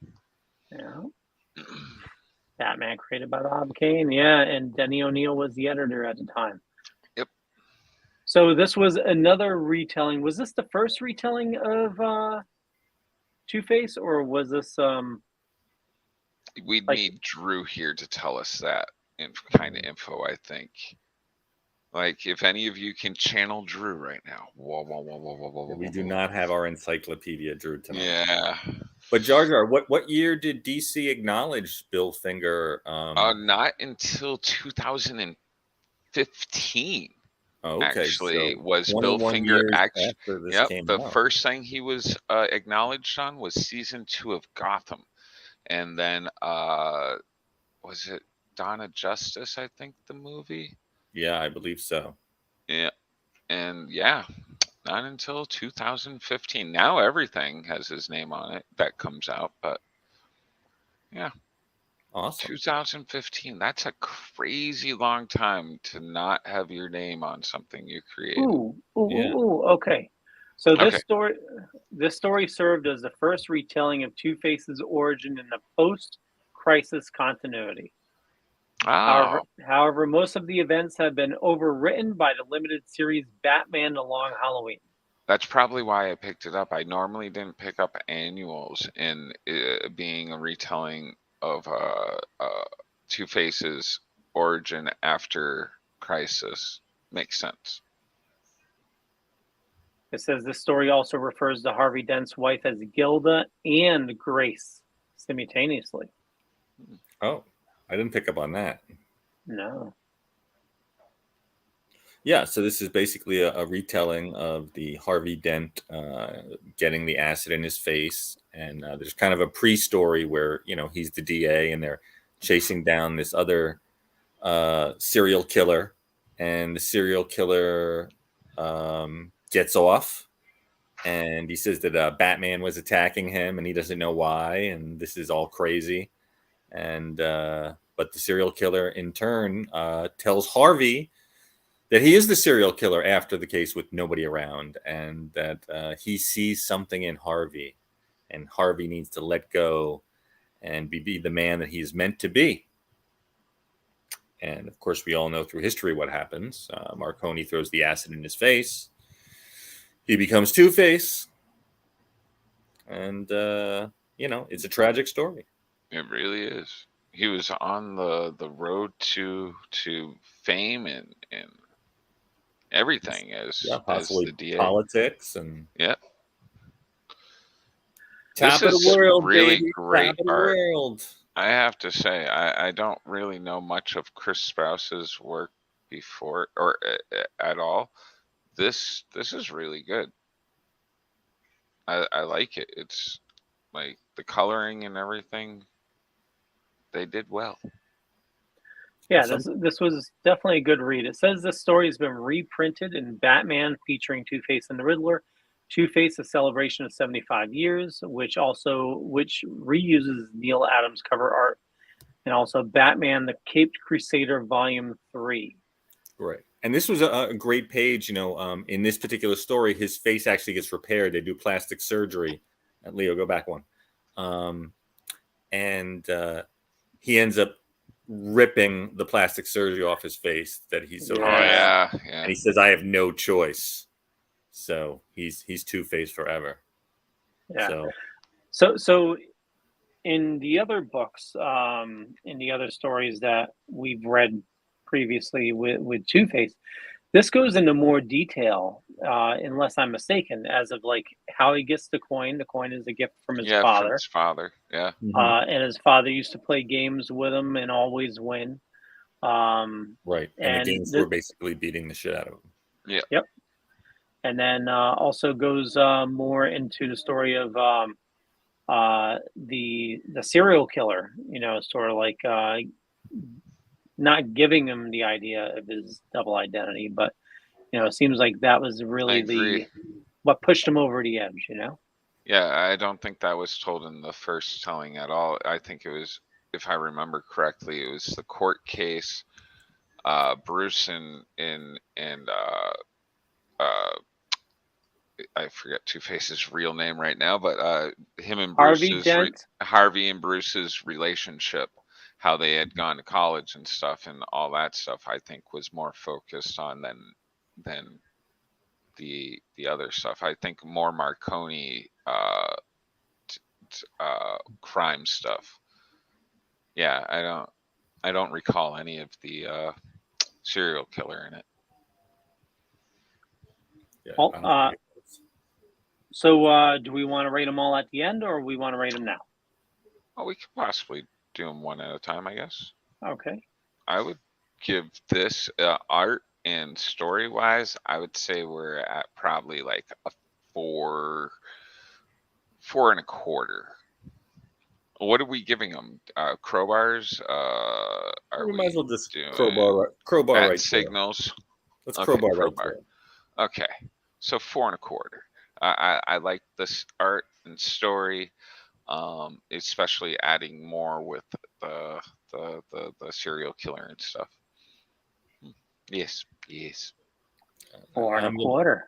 Yeah. Batman created by Bob Kane, yeah, and Denny O'Neil was the editor at the time. Yep. So this was another retelling. Was this the first retelling of Two-Face, or was this We'd need Drew here to tell us that kind of info, I think. Like, if any of you can channel Drew right now. We do not have our encyclopedia, Drew, tonight. Yeah. But Jar Jar, what year did DC acknowledge Bill Finger? Not until 2015. Okay, actually, so was Bill Finger actually? Yep. The first thing he was acknowledged on was season 2 of Gotham, and then was it Dawn of Justice? I think the movie. Yeah, I believe so. Yeah, and yeah. Not until 2015. Now everything has his name on it that comes out, but yeah. Awesome. 2015. That's a crazy long time to not have your name on something you created. Ooh, okay. So this story served as the first retelling of Two-Face's origin in the post-crisis continuity. Oh. However, most of the events have been overwritten by the limited series Batman: The Long Halloween. That's probably why I picked it up. I normally didn't pick up annuals in being a retelling of Two-Face's origin after Crisis. Makes sense. It says this story also refers to Harvey Dent's wife as Gilda and Grace simultaneously. Oh. I didn't pick up on that. No. Yeah, so this is basically a retelling of the Harvey Dent getting the acid in his face, and there's kind of a pre-story where he's the DA and they're chasing down this other serial killer, and the serial killer gets off, and he says that Batman was attacking him, and he doesn't know why, and this is all crazy, and but the serial killer in turn tells Harvey that he is the serial killer after the case with nobody around, and that he sees something in Harvey, and Harvey needs to let go and be the man that he's meant to be. And of course, we all know through history what happens. Marconi throws the acid in his face. He becomes Two-Face. And, it's a tragic story. It really is. He was on the road to fame and everything as possibly the DA. Politics and Top of the world, really baby. Great Top of the art. World. I have to say, I don't really know much of Chris Sprouse's work before or at all. This is really good. I like it. It's like the coloring and everything. They did well. Yeah, this was definitely a good read. It says this story has been reprinted in Batman featuring Two-Face and the Riddler, Two-Face: A Celebration of 75 Years, which reuses Neil Adams cover art, and also Batman: The Caped Crusader Volume 3. Right. And this was a great page, in this particular story, his face actually gets repaired. They do plastic surgery. Leo, go back one. And he ends up ripping the plastic surgery off his face that he's so yeah. And he says, I have no choice. So he's Two-Face forever. Yeah. So in the other books, in the other stories that we've read previously with Two-Face, this goes into more detail, unless I'm mistaken, as of like how he gets the coin. The coin is a gift from his father. From his father, yeah. And his father used to play games with him and always win. Right. And the games were basically beating the shit out of him. Yeah. Yep. And then also goes more into the story of the serial killer, sort of like not giving him the idea of his double identity, but it seems like that was really what pushed him over the edge. Yeah, I don't think that was told in the first telling at all. I think it was, if I remember correctly, it was the court case. Bruce and I forget Two-Face's real name right now, but him and Harvey and Bruce's relationship, how they had gone to college and stuff, and all that stuff, I think was more focused on than the other stuff. I think more Marconi crime stuff. Yeah, I don't recall any of the serial killer in it. Yeah, so do we want to rate them all at the end, or we want to rate them now? Well, we could possibly do them one at a time, I guess. Okay. I would give this art and story-wise, I would say we're at probably like a 4 4.25. What are we giving them? Crowbars? We might as well just crowbar right signals. Let's crowbar right there. Okay, so 4.25. I like this art and story, especially adding more with the serial killer and stuff. Yes. 4.25.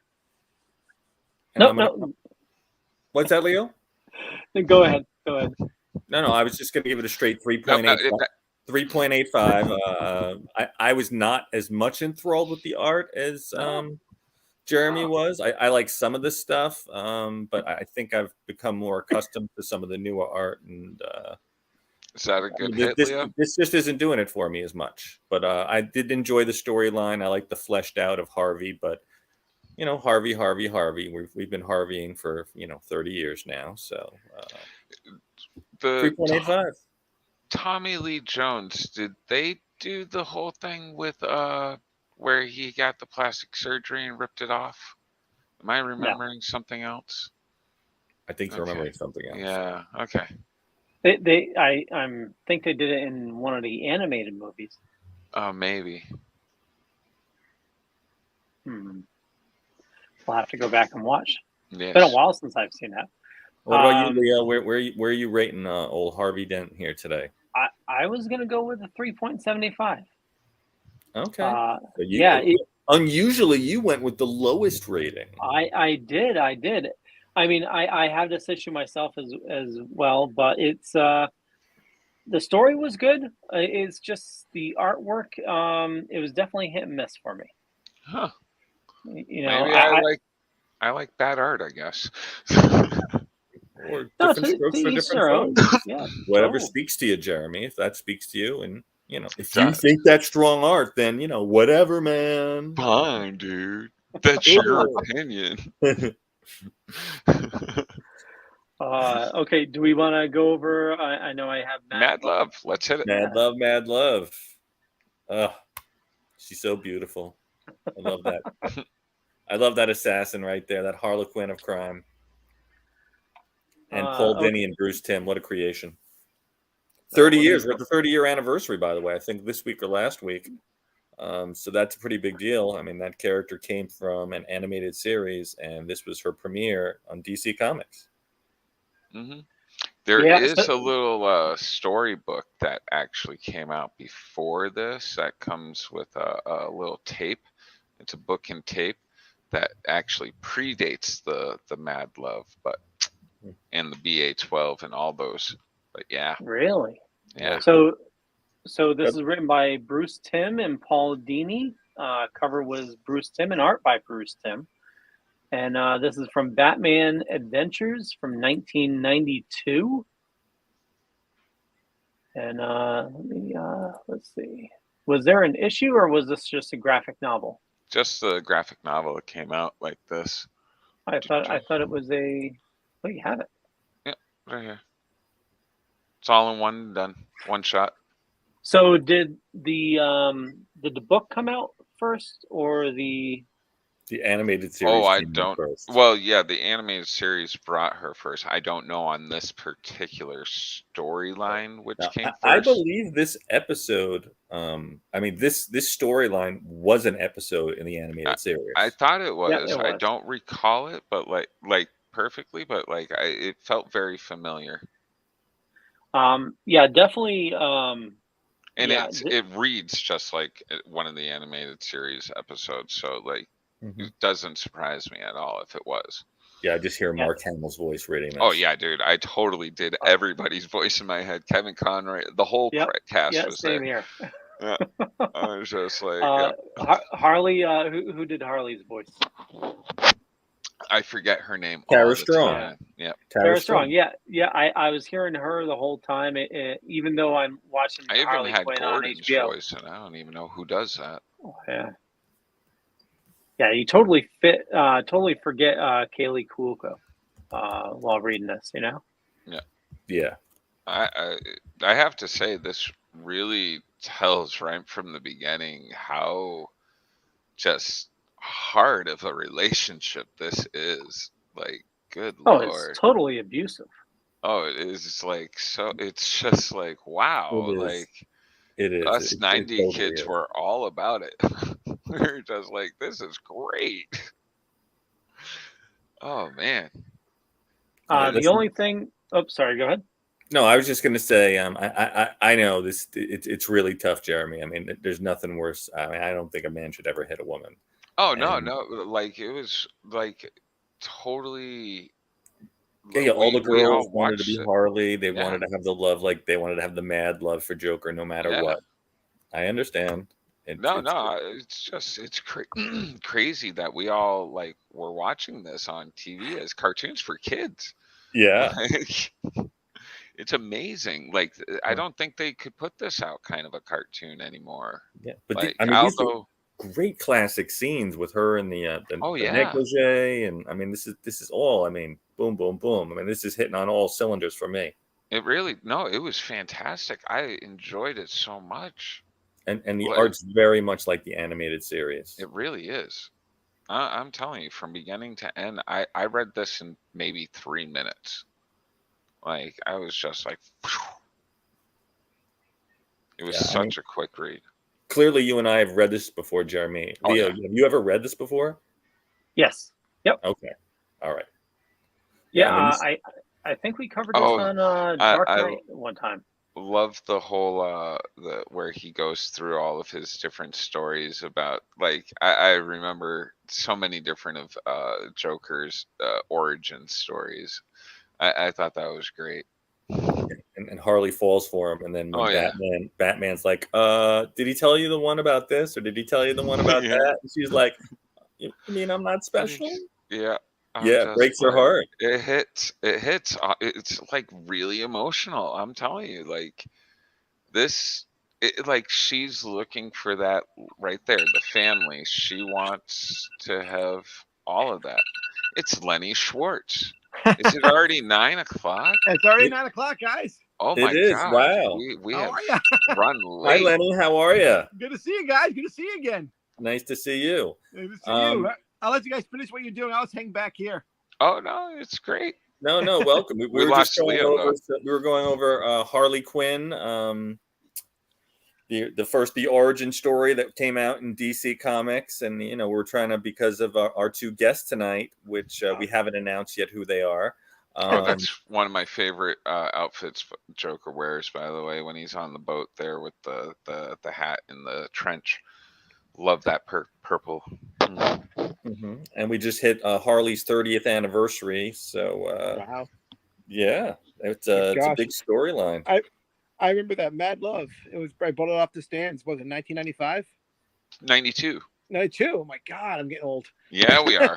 No. What's that, Leo? Go ahead. No, I was just going to give it a straight 3.85. 3.85. I was not as much enthralled with the art as Jeremy was. I like some of this stuff, but I think I've become more accustomed to some of the newer art. And is that a good hit, Leo? This just isn't doing it for me as much. But I did enjoy the storyline. I like the fleshed out of Harvey, but Harvey. We've been Harveying for 30 years now. So 3.85. Tommy Lee Jones, did they do the whole thing with where he got the plastic surgery and ripped it off? Am I No. remembering something else? I think you're remembering something else. Yeah. Okay. I think they did it in one of the animated movies. Oh, maybe. We'll have to go back and watch. Yes. It's been a while since I've seen that. What about you, Leo? Where are you rating old Harvey Dent here today? I was gonna go with a 3.75. Okay. So unusually, you went with the lowest rating. I did. I mean, I have this issue myself as well, but it's the story was good. It's just the artwork. It was definitely hit and miss for me. Huh. You know, maybe I like bad art, I guess. Or different strokes for different folks. Yeah, whatever speaks to you, Jeremy. If that speaks to you, and if you think that's strong art, then whatever, man. Fine, dude. That's your opinion. Okay, do we want to go over? I know I have Mad Love. Let's hit it. Mad Love. She's so beautiful. I love that. I love that assassin right there, that harlequin of crime. And Paul Dini and Bruce Timm, what a creation. 30 years. We're at the 30-year anniversary, by the way. I think this week or last week. So that's a pretty big deal. I mean, that character came from an animated series, and this was her premiere on DC Comics. Mm-hmm. There is a little storybook that actually came out before this that comes with a little tape. It's a book and tape that actually predates the Mad Love, and the BA-12 and all those. But yeah. Really? Yeah. So this is written by Bruce Timm and Paul Dini. Cover was Bruce Timm and art by Bruce Timm. And this is from Batman Adventures from 1992. And let's see. Was there an issue, or was this just a graphic novel? Just the graphic novel that came out like this. I thought it was a. Oh, you have it. Yeah, right here. It's all in one shot. So did the book come out first, or the animated series? Oh, I don't. First. Well, yeah, the animated series brought her first. I don't know on this particular storyline which came first. I believe this episode. This storyline was an episode in the animated series. I thought it was. Yeah, it was. I don't recall it, but like perfectly, but it felt very familiar. Yeah, definitely. And it reads just like one of the animated series episodes, so it doesn't surprise me at all if it was. Yeah, I just hear Mark Hamill's voice reading this. Oh yeah, dude, I totally did everybody's voice in my head. Kevin Conroy, the whole cast was same there. Here. Yeah, I was just like Harley. Who did Harley's voice? I forget her name. Tara Strong. Yeah. Tara Strong. Yeah. I was hearing her the whole time. Even though I'm watching Harley Quinn on HBO. Voice, and I don't even know who does that. Oh, yeah. Yeah, you totally forget Kaylee Cuoco while reading this. Yeah. Yeah. I have to say this really tells right from the beginning how just hard of a relationship this is. Like, good lord. It's totally abusive. Oh, it is it's just like, wow. It is. Us 90 kids were all about it. We were just like, this is great. Oh man. The only thing. Oh, sorry. Go ahead. No, I was just going to say, I know this. It's really tough, Jeremy. I mean, there's nothing worse. I mean, I don't think a man should ever hit a woman. Oh no. Like it was like totally. Yeah, all the girls wanted to be Harley. They wanted to have the love, they wanted to have the mad love for Joker, no matter what. I understand. It's crazy that we all were watching this on TV as cartoons for kids. Yeah, it's amazing. I don't think they could put this out kind of a cartoon anymore. Yeah, but these are great classic scenes with her and the negligee, and I mean, this is all. I mean, boom, boom, boom. I mean, this is hitting on all cylinders for me. It was fantastic. I enjoyed it so much. And the art's very much like the animated series. It really is. I'm telling you, from beginning to end, I read this in maybe 3 minutes. Like, I was just like, phew. It was such a quick read. Clearly, you and I have read this before, Jeremy. Leo, have you ever read this before? Yes. Yep. Okay. All right. Yeah, I think we covered this on Dark Knight one time. Love the whole where he goes through all of his different stories about, like, I remember so many different of Joker's origin stories. I thought that was great. And Harley falls for him, and then when Batman's like, did he tell you the one about this, or did he tell you the one about that? And she's like, you mean I'm not special? Yeah. Breaks her heart. It hits. It's like really emotional. I'm telling you, like this, like she's looking for that right there. The family. She wants to have all of that. It's Lenny Schwartz. Is it already 9 o'clock? It's already 9 o'clock, guys. Oh my God! Wow. We how have run Hi, late. Lenny. How are you? Good to see you guys. Good to see you again. Nice to see you. Good to see you. I'll let you guys finish what you're doing. I'll just hang back here. Oh no, it's great. No, welcome. We were lost just going Leo, over. We were going over Harley Quinn, the origin story that came out in DC Comics, and we're trying to, because of our two guests tonight, which we haven't announced yet who they are. That's one of my favorite outfits Joker wears, by the way, when he's on the boat there with the hat and the trench. Love that purple. Mm-hmm. And we just hit Harley's 30th anniversary, so wow, yeah, it's a big storyline. I remember that Mad Love. I bought it off the stands. Was it 1995? 92. 92. Oh my God, I'm getting old. Yeah, we are.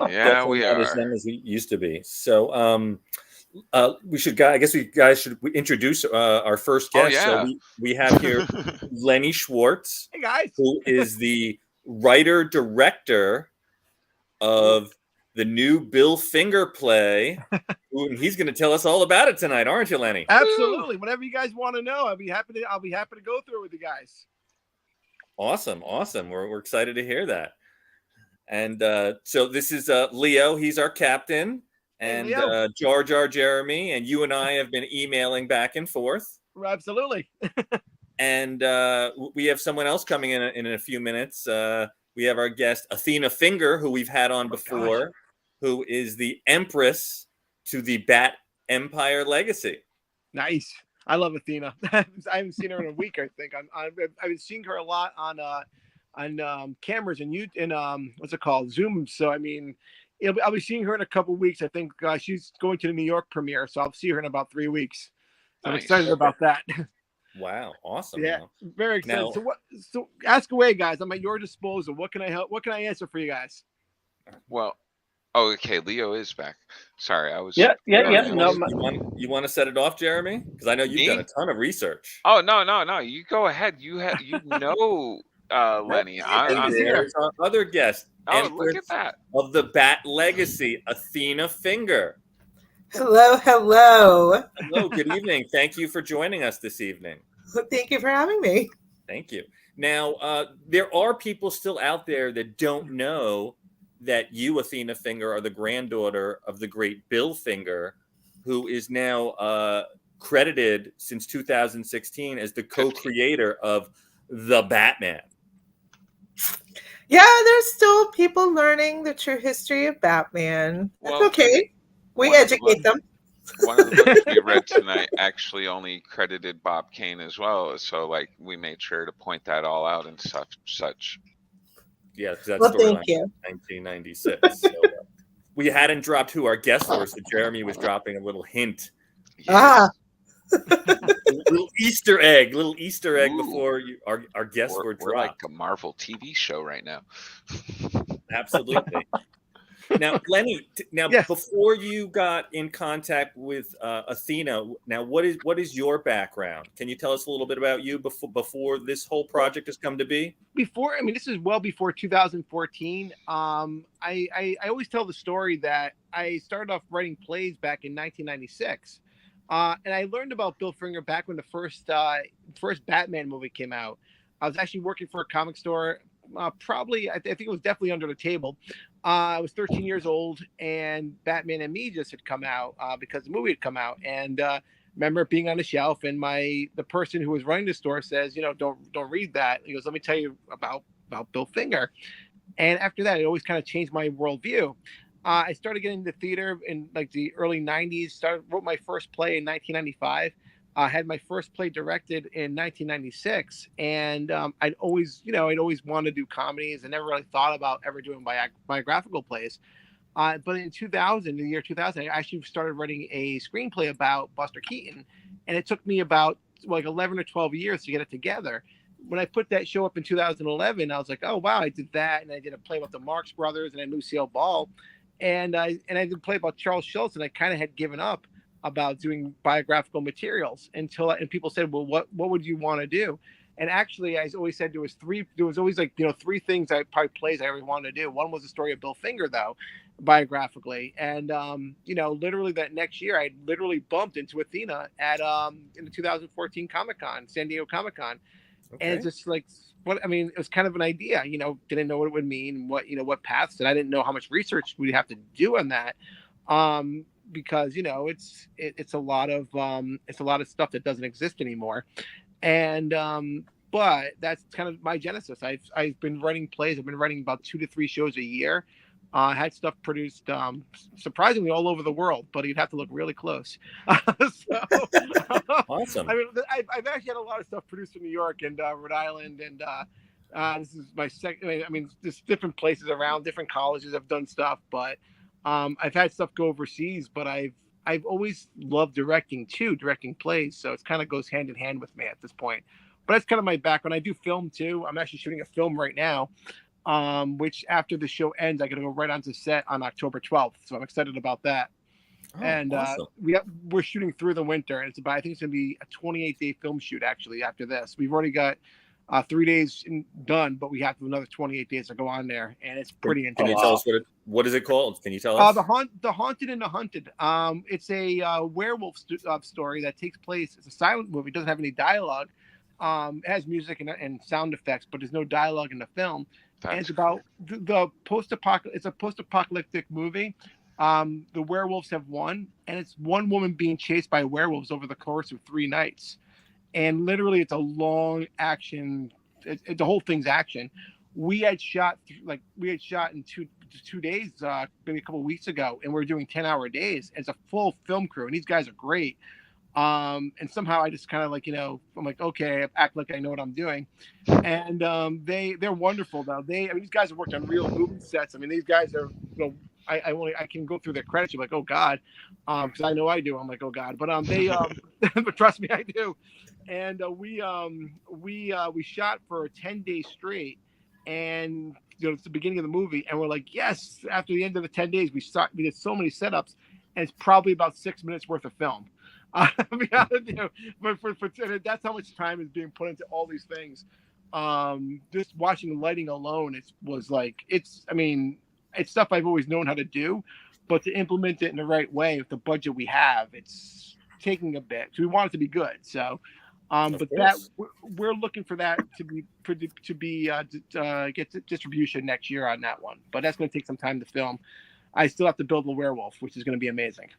Yeah, we are. Not as young as we used to be. So we should, I guess we guys should introduce our first guest. Oh, yeah. So we have here Lenny Schwartz. Hey guys. Who is the writer-director of the new Bill Finger play. And he's going to tell us all about it tonight, aren't you, Lenny? Absolutely. Whatever you guys want to know, I'll be happy to go through it with you guys. Awesome. We're excited to hear that. And so this is Leo. He's our captain. And Jar Jar Jeremy, and you and I have been emailing back and forth. Absolutely. And we have someone else coming in a few minutes. We have our guest, Athena Finger, who we've had on before, who is the Empress to the Bat Empire legacy. Nice. I love Athena. I haven't seen her in a week, I think. I've been seeing her a lot on cameras and what's it called? Zoom. So, I mean, I'll be seeing her in a couple of weeks. I think she's going to the New York premiere, so I'll see her in about 3 weeks. So I'm excited about that. Wow, awesome! Yeah, very excited. So ask away, guys. I'm at your disposal. What can I help? What can I answer for you guys? Well, okay. Leo is back. Sorry, I was. Yeah. No, you want to set it off, Jeremy? Because I know you've done a ton of research. Oh no! You go ahead. Lenny. I'm here. Our other guest. Oh, look at that. Of the Bat legacy, Athena Finger. Hello. Hello, good evening. Thank you for joining us this evening. Thank you for having me. Thank you. Now, there are people still out there that don't know that you, Athena Finger, are the granddaughter of the great Bill Finger, who is now credited since 2016 as the co-creator of The Batman. Yeah, there's still people learning the true history of Batman. That's okay. We educate them. One of the books we read tonight actually only credited Bob Kane as well. So, we made sure to point that all out and such. Yeah, because that's thank you. 1996. So, we hadn't dropped who our guest was, so Jeremy was dropping a little hint. Yes. little Easter egg before our guests were dropped. We're like a Marvel TV show right now. Absolutely. Now, Lenny, yes. Before you got in contact with Athena, now what is your background? Can you tell us a little bit about you before this whole project has come to be? This is well before 2014. I always tell the story that I started off writing plays back in 1996. And I learned about Bill Finger back when the first Batman movie came out. I was actually working for a comic store. Probably, I think it was definitely under the table. I was 13 years old, and Batman and Me just had come out because the movie had come out. And remember it being on the shelf, and the person who was running the store says, don't read that. He goes, let me tell you about Bill Finger. And after that, it always kind of changed my worldview. I started getting into theater in like the early 90s. Wrote my first play in 1995. Had my first play directed in 1996. And I'd always wanted to do comedies. I never really thought about ever doing biographical plays. But in the year 2000, I actually started writing a screenplay about Buster Keaton. And it took me about like 11 or 12 years to get it together. When I put that show up in 2011, I was like, oh, wow, I did that. And I did a play about the Marx Brothers and then Lucille Ball. And I did a play about Charles Schultz. And I kind of had given up about doing biographical materials and people said, well, what would you want to do? And actually, I always said there was always like, three things plays I always wanted to do. One was the story of Bill Finger, though, biographically. And, literally that next year, I literally bumped into Athena at in the 2014 Comic-Con, San Diego Comic-Con. Okay. And it's just like, it was kind of an idea, didn't know what it would mean, what paths, and I didn't know how much research we'd have to do on that. Because it's a lot of stuff that doesn't exist anymore. And but that's kind of my genesis. I've been writing plays. I've been writing about 2 to 3 shows a year. I had stuff produced surprisingly all over the world, but you'd have to look really close. Awesome. I've actually had a lot of stuff produced in New York and Rhode Island, and this is my second. There's different places around, different colleges I've done stuff, but I've had stuff go overseas. But I've always loved directing plays, so it kind of goes hand in hand with me at this point. But that's kind of my background. I do film too. I'm actually shooting a film right now. Which after the show ends, I got to go right onto set on October 12th. So I'm excited about that. Oh, and awesome. We're shooting through the winter, and I think it's going to be a 28-day film shoot actually after this. We've already got 3 days done, but we have another 28 days to go on there, and it's pretty intense. Can you tell us what is it called? Can you tell us? The Haunted and the Hunted. It's a werewolf story that takes place. It's a silent movie. It doesn't have any dialogue. It has music and sound effects, but there's no dialogue in the film. And it's about the post-apocalyptic. It's a post-apocalyptic movie. The werewolves have won, and it's one woman being chased by werewolves over the course of 3 nights. And literally, it's a long action. The whole thing's action. We had shot in two days, maybe a couple of weeks ago, and we're doing 10-hour days. It's a full film crew, and these guys are great. And somehow I just kind of I'm like, okay, I act like I know what I'm doing. And they're wonderful though. These guys have worked on real movie sets. These guys are, I can go through their credits. You're like, oh God, because I know I do. I'm like, oh God, but but trust me, I do. And we shot for 10 days straight, and it's the beginning of the movie, and we're like, yes. After the end of the 10 days, we did so many setups, and it's probably about 6 minutes worth of film. But that's how much time is being put into all these things. Just watching the lighting alone, it's stuff I've always known how to do, but to implement it in the right way with the budget we have, it's taking a bit. So we want it to be good. So, but that we're looking for that to get distribution next year on that one. But that's going to take some time to film. I still have to build a werewolf, which is going to be amazing.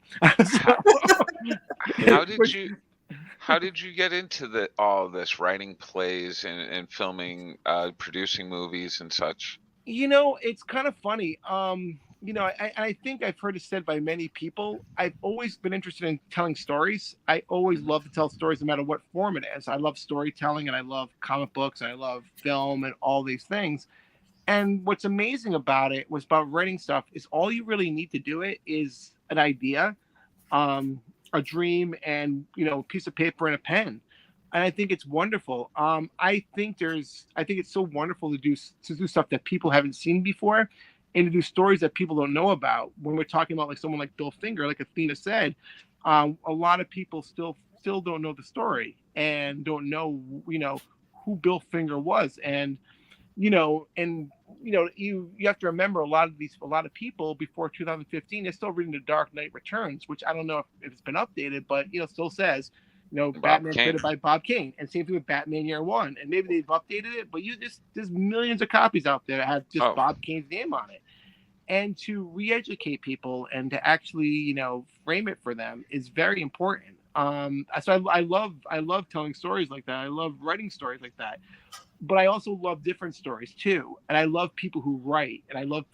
How did you get into all this writing plays and filming, producing movies and such? It's kind of funny. I think I've heard it said by many people. I've always been interested in telling stories. I always love to tell stories no matter what form it is. I love storytelling, and I love comic books, and I love film and all these things. And what's amazing about it was about writing stuff is all you really need to do it is an idea, a dream, and a piece of paper and a pen. And I think it's wonderful. I think it's so wonderful to do stuff that people haven't seen before, and to do stories that people don't know about. When we're talking about someone like Bill Finger, like Athena said, a lot of people still don't know the story and don't know who Bill Finger was, and you have to remember a lot of people before 2015 they're still reading The Dark Knight Returns, which I don't know if it's been updated, but still says Batman created by Bob Kane, and same thing with Batman Year One, and maybe they've updated it, but there's millions of copies out there that have just Bob Kane's name on it. And to re-educate people and to actually frame it for them is very important. So I love telling stories like that. I love writing stories like that, but I also love different stories too. And I love people who write, and I love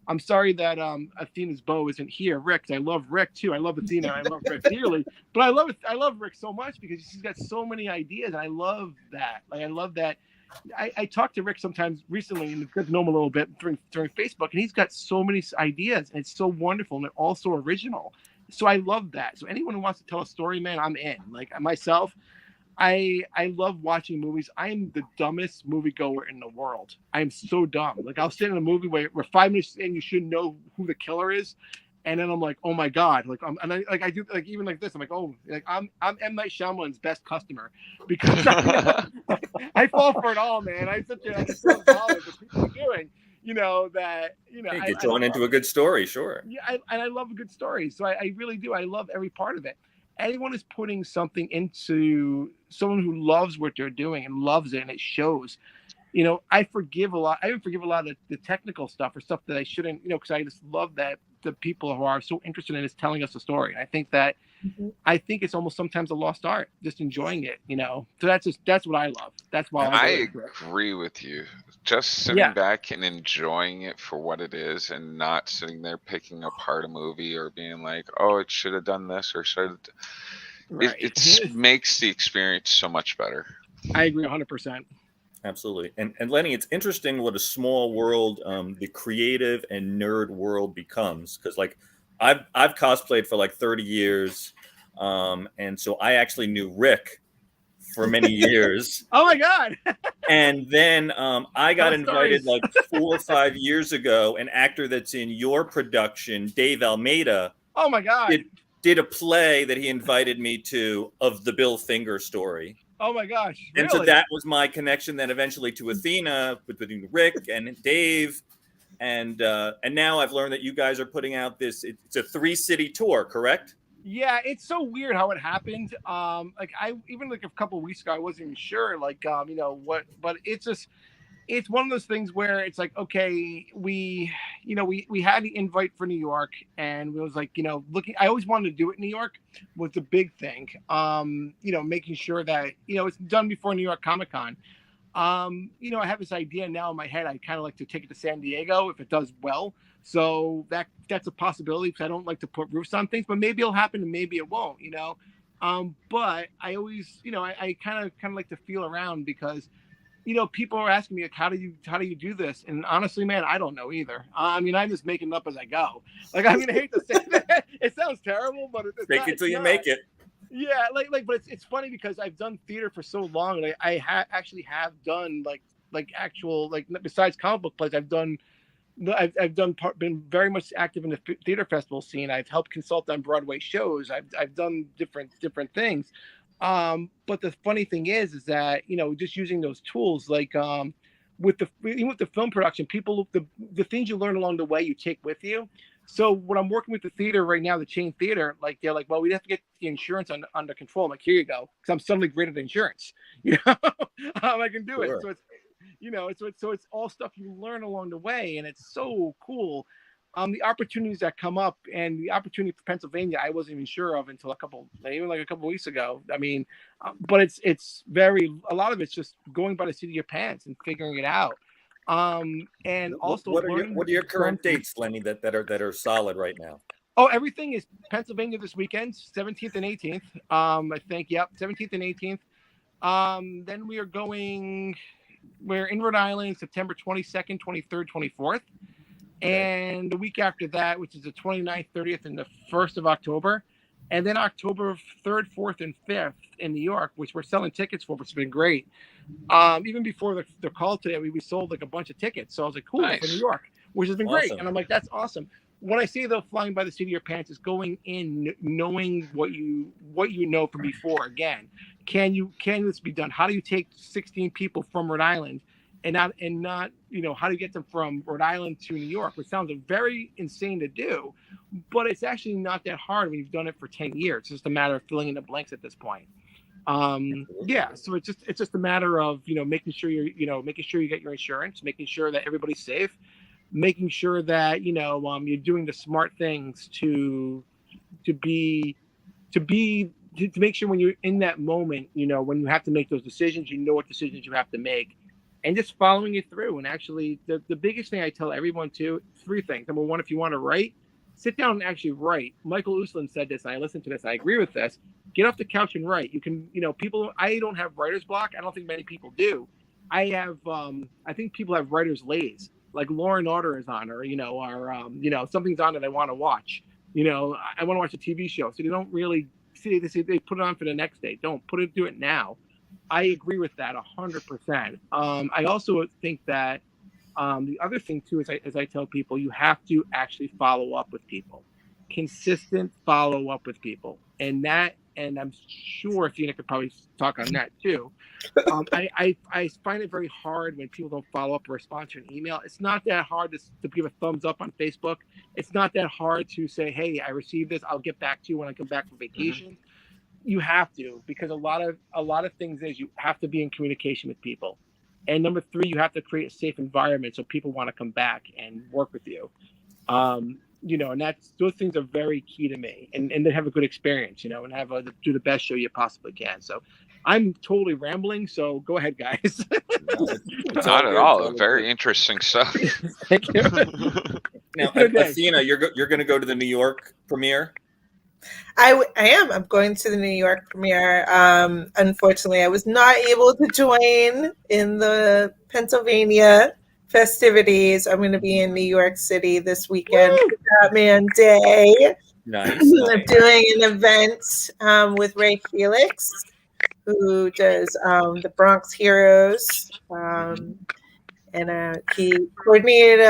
I'm sorry that Athena's beau isn't here, Rick. I love Rick too. I love Athena. I love Rick dearly, but I love Rick so much because he's got so many ideas, and I love that. I love that. I talked to Rick sometimes recently and got to know him a little bit during Facebook, and he's got so many ideas, and it's so wonderful, and they're all so original. So I love that. So anyone who wants to tell a story, man, I'm in. Like myself, I love watching movies. I'm the dumbest moviegoer in the world. I'm so dumb. Like I'll sit in a movie where 5 minutes in, you should know who the killer is, and then I'm like, oh my god, I do even like this. I'm like, oh, like I'm M. Night Shyamalan's best customer because I fall for it all, man. I'm such a solid what people are doing. You get drawn into a good story, sure. Yeah, and I love a good story, so I really do. I love every part of it. Anyone who's putting something into someone who loves what they're doing and loves it, and it shows. I forgive a lot. I even forgive a lot of the technical stuff or stuff that I shouldn't, because I just love that the people who are so interested in is telling us a story. And I think that I think it's almost sometimes a lost art, just enjoying it, So that's what I love. That's why I agree with you. Just sitting back and enjoying it for what it is, and not sitting there picking apart a movie or being like, oh, it should have done this or should have. Right. It makes the experience so much better. I agree 100%. Absolutely. And Lenny, it's interesting what a small world the creative and nerd world becomes. Because like I've cosplayed for like 30 years. And so I actually knew Rick for many years. Oh my God. And then I got invited like 4 or 5 years ago, an actor that's in your production, Dave Almeida. Oh my God. Did a play that he invited me to of the Bill Finger story. Oh my gosh! Really? And so that was my connection then eventually to Athena, between Rick and Dave, and now I've learned that you guys are putting out this. It's a 3-city tour, correct? Yeah, it's so weird how it happened. Like even a couple of weeks ago, I wasn't even sure, what, but it's one of those things where it's like, okay, we had the invite for New York, and it was like, looking, I always wanted to do it in New York was the big thing. Making sure that, it's done before New York Comic-Con. I have this idea now in my head. I kind of like to take it to San Diego if it does well. So that's a possibility, because I don't like to put roofs on things, but maybe it'll happen and maybe it won't, but I always, I kind of like to feel around, because people are asking me, like, how do you do this? And honestly, man, I don't know either. I'm just making it up as I go. I hate to say that. It sounds terrible, but it's fake it till you make it. Yeah, but it's funny because I've done theater for so long, and I actually have done actual besides comic book plays, been very much active in the theater festival scene. I've helped consult on Broadway shows. I've done different things. But the funny thing is that, just using those tools, even with the film production, the things you learn along the way, you take with you. So when I'm working with the theater right now, the chain theater, they're like, well, we have to get the insurance under control. I'm like, here you go. Cause I'm suddenly great at insurance, I can do it. So it's, so it's all stuff you learn along the way. And it's so cool. The opportunities that come up, and the opportunity for Pennsylvania, I wasn't even sure of until a couple weeks ago. But it's a lot of it's just going by the seat of your pants and figuring it out. And also, what are your current dates, Lenny, that are solid right now? Oh, everything is Pennsylvania this weekend, 17th and 18th. I think, yep, 17th and 18th. Then we're in Rhode Island, September 22nd, 23rd, 24th. And the week after that, which is the 29th, 30th, and the 1st of October. And then October 3rd, 4th, and 5th in New York, which we're selling tickets for, which has been great. Even before the call today, we sold a bunch of tickets. So I was like, cool, nice. For New York, which has been great. And I'm like, that's awesome. When I say, though, flying by the seat of your pants, is going in knowing what you know from before. Again, can this be done? How do you take 16 people from Rhode Island and not how to get them from Rhode Island to New York, which sounds very insane to do, but it's actually not that hard when you've done it for 10 years. It's just a matter of filling in the blanks at this point. So it's just a matter of making sure you get your insurance, making sure that everybody's safe, making sure that you're doing the smart things to make sure when you're in that moment, when you have to make those decisions, what decisions you have to make, and just following it through. And actually, the biggest thing I tell everyone too, 3 things. Number 1, if you want to write, sit down and actually write. Michael Uslan said this, and I listened to this. I agree with this. Get off the couch and write. You can, people. I don't have writer's block. I don't think many people do. I have. I think people have writer's lays. Like Law and Order is on, or something's on that I want to watch. I want to watch a TV show, so they don't really see. They put it on for the next day. Do it now. I agree with that 100%. I also think that the other thing too is, as I tell people, you have to actually follow up with people, consistent follow up with people, and I'm sure Athena could probably talk on that too. I find it very hard when people don't follow up or respond to an email. It's not that hard to give a thumbs up on Facebook. It's not that hard to say, hey, I received this. I'll get back to you when I come back from vacation. Mm-hmm. You have to, because a lot of things is you have to be in communication with people. And number 3, you have to create a safe environment so people want to come back and work with you. And those things are very key to me, and they have a good experience, and do the best show you possibly can. So I'm totally rambling, so go ahead, guys. Not at all. Very interesting stuff. Thank you. Now, Athena, you're going to go to the New York premiere? I am. I'm going to the New York premiere. Unfortunately, I was not able to join in the Pennsylvania festivities. I'm going to be in New York City this weekend for Batman Day. Nice. I'm doing an event with Ray Felix, who does the Bronx Heroes, and he coordinated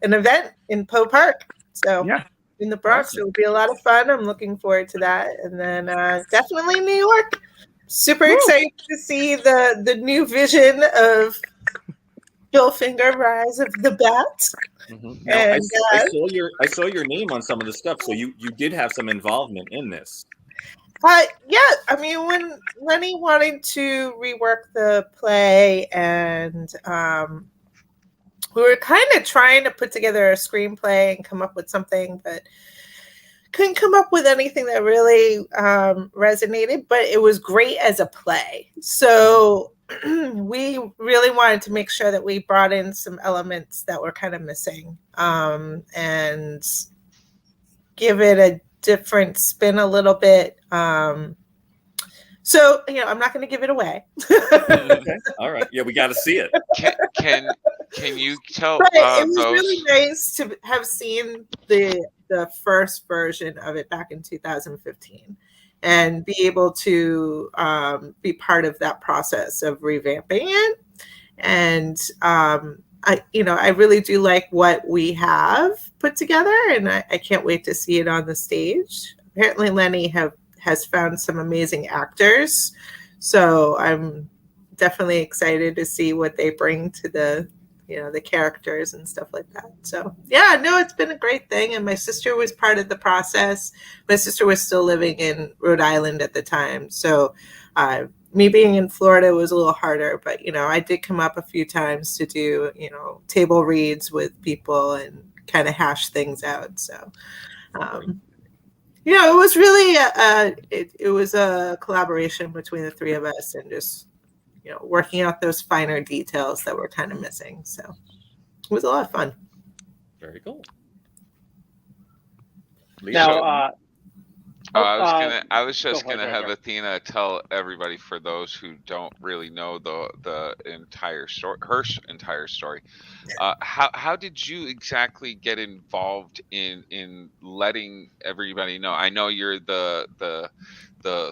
an event in Poe Park. So. Yeah. In the Bronx, It'll be a lot of fun. I'm looking forward to that. And then definitely New York. Super excited to see the new vision of Bill Finger, Rise of the Bat. Mm-hmm. Now, and I saw your name on some of the stuff, so you did have some involvement in this. Yeah, I mean, when Lenny wanted to rework the play, and we were kind of trying to put together a screenplay and come up with something, but couldn't come up with anything that really resonated, but it was great as a play. So we really wanted to make sure that we brought in some elements that were kind of missing, and give it a different spin a little bit. So, I'm not going to give it away. Okay. All right. Yeah, we got to see it. Can you tell but it was those? Really nice to have seen the first version of it back in 2015 and be able to be part of that process of revamping it. And I really do like what we have put together, and I can't wait to see it on the stage. Apparently Lenny has found some amazing actors, so I'm definitely excited to see what they bring to the characters and stuff like that. So yeah, no, it's been a great thing. And my sister was part of the process. My sister was still living in Rhode Island at the time, so me being in Florida was a little harder, but I did come up a few times to do table reads with people and kind of hash things out. So it was really it was a collaboration between the 3 of us, and just working out those finer details that were kind of missing. So it was a lot of fun. Very cool. Now, I was just gonna have Athena tell everybody, for those who don't really know the entire story, her entire story. How did you exactly get involved in letting everybody know? I know you're the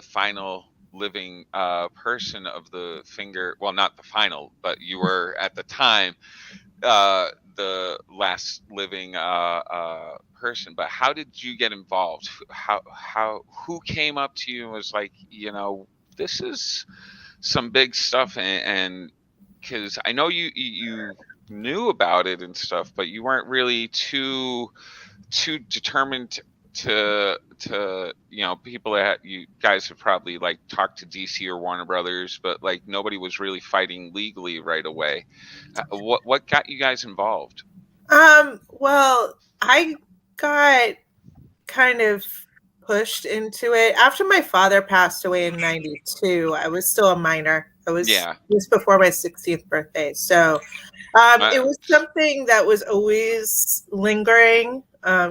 final living person of the Finger. Well, not the final, but you were at the time the last living person. But how did you get involved? Who came up to you and was like, this is some big stuff, and because I know you knew about it and stuff, but you weren't really too determined to people that you guys have probably like talked to DC or Warner Brothers, but like nobody was really fighting legally right away. What got you guys involved? Well, I got kind of pushed into it after my father passed away in 92. I was still a minor. It was before my 16th birthday. So it was something that was always lingering,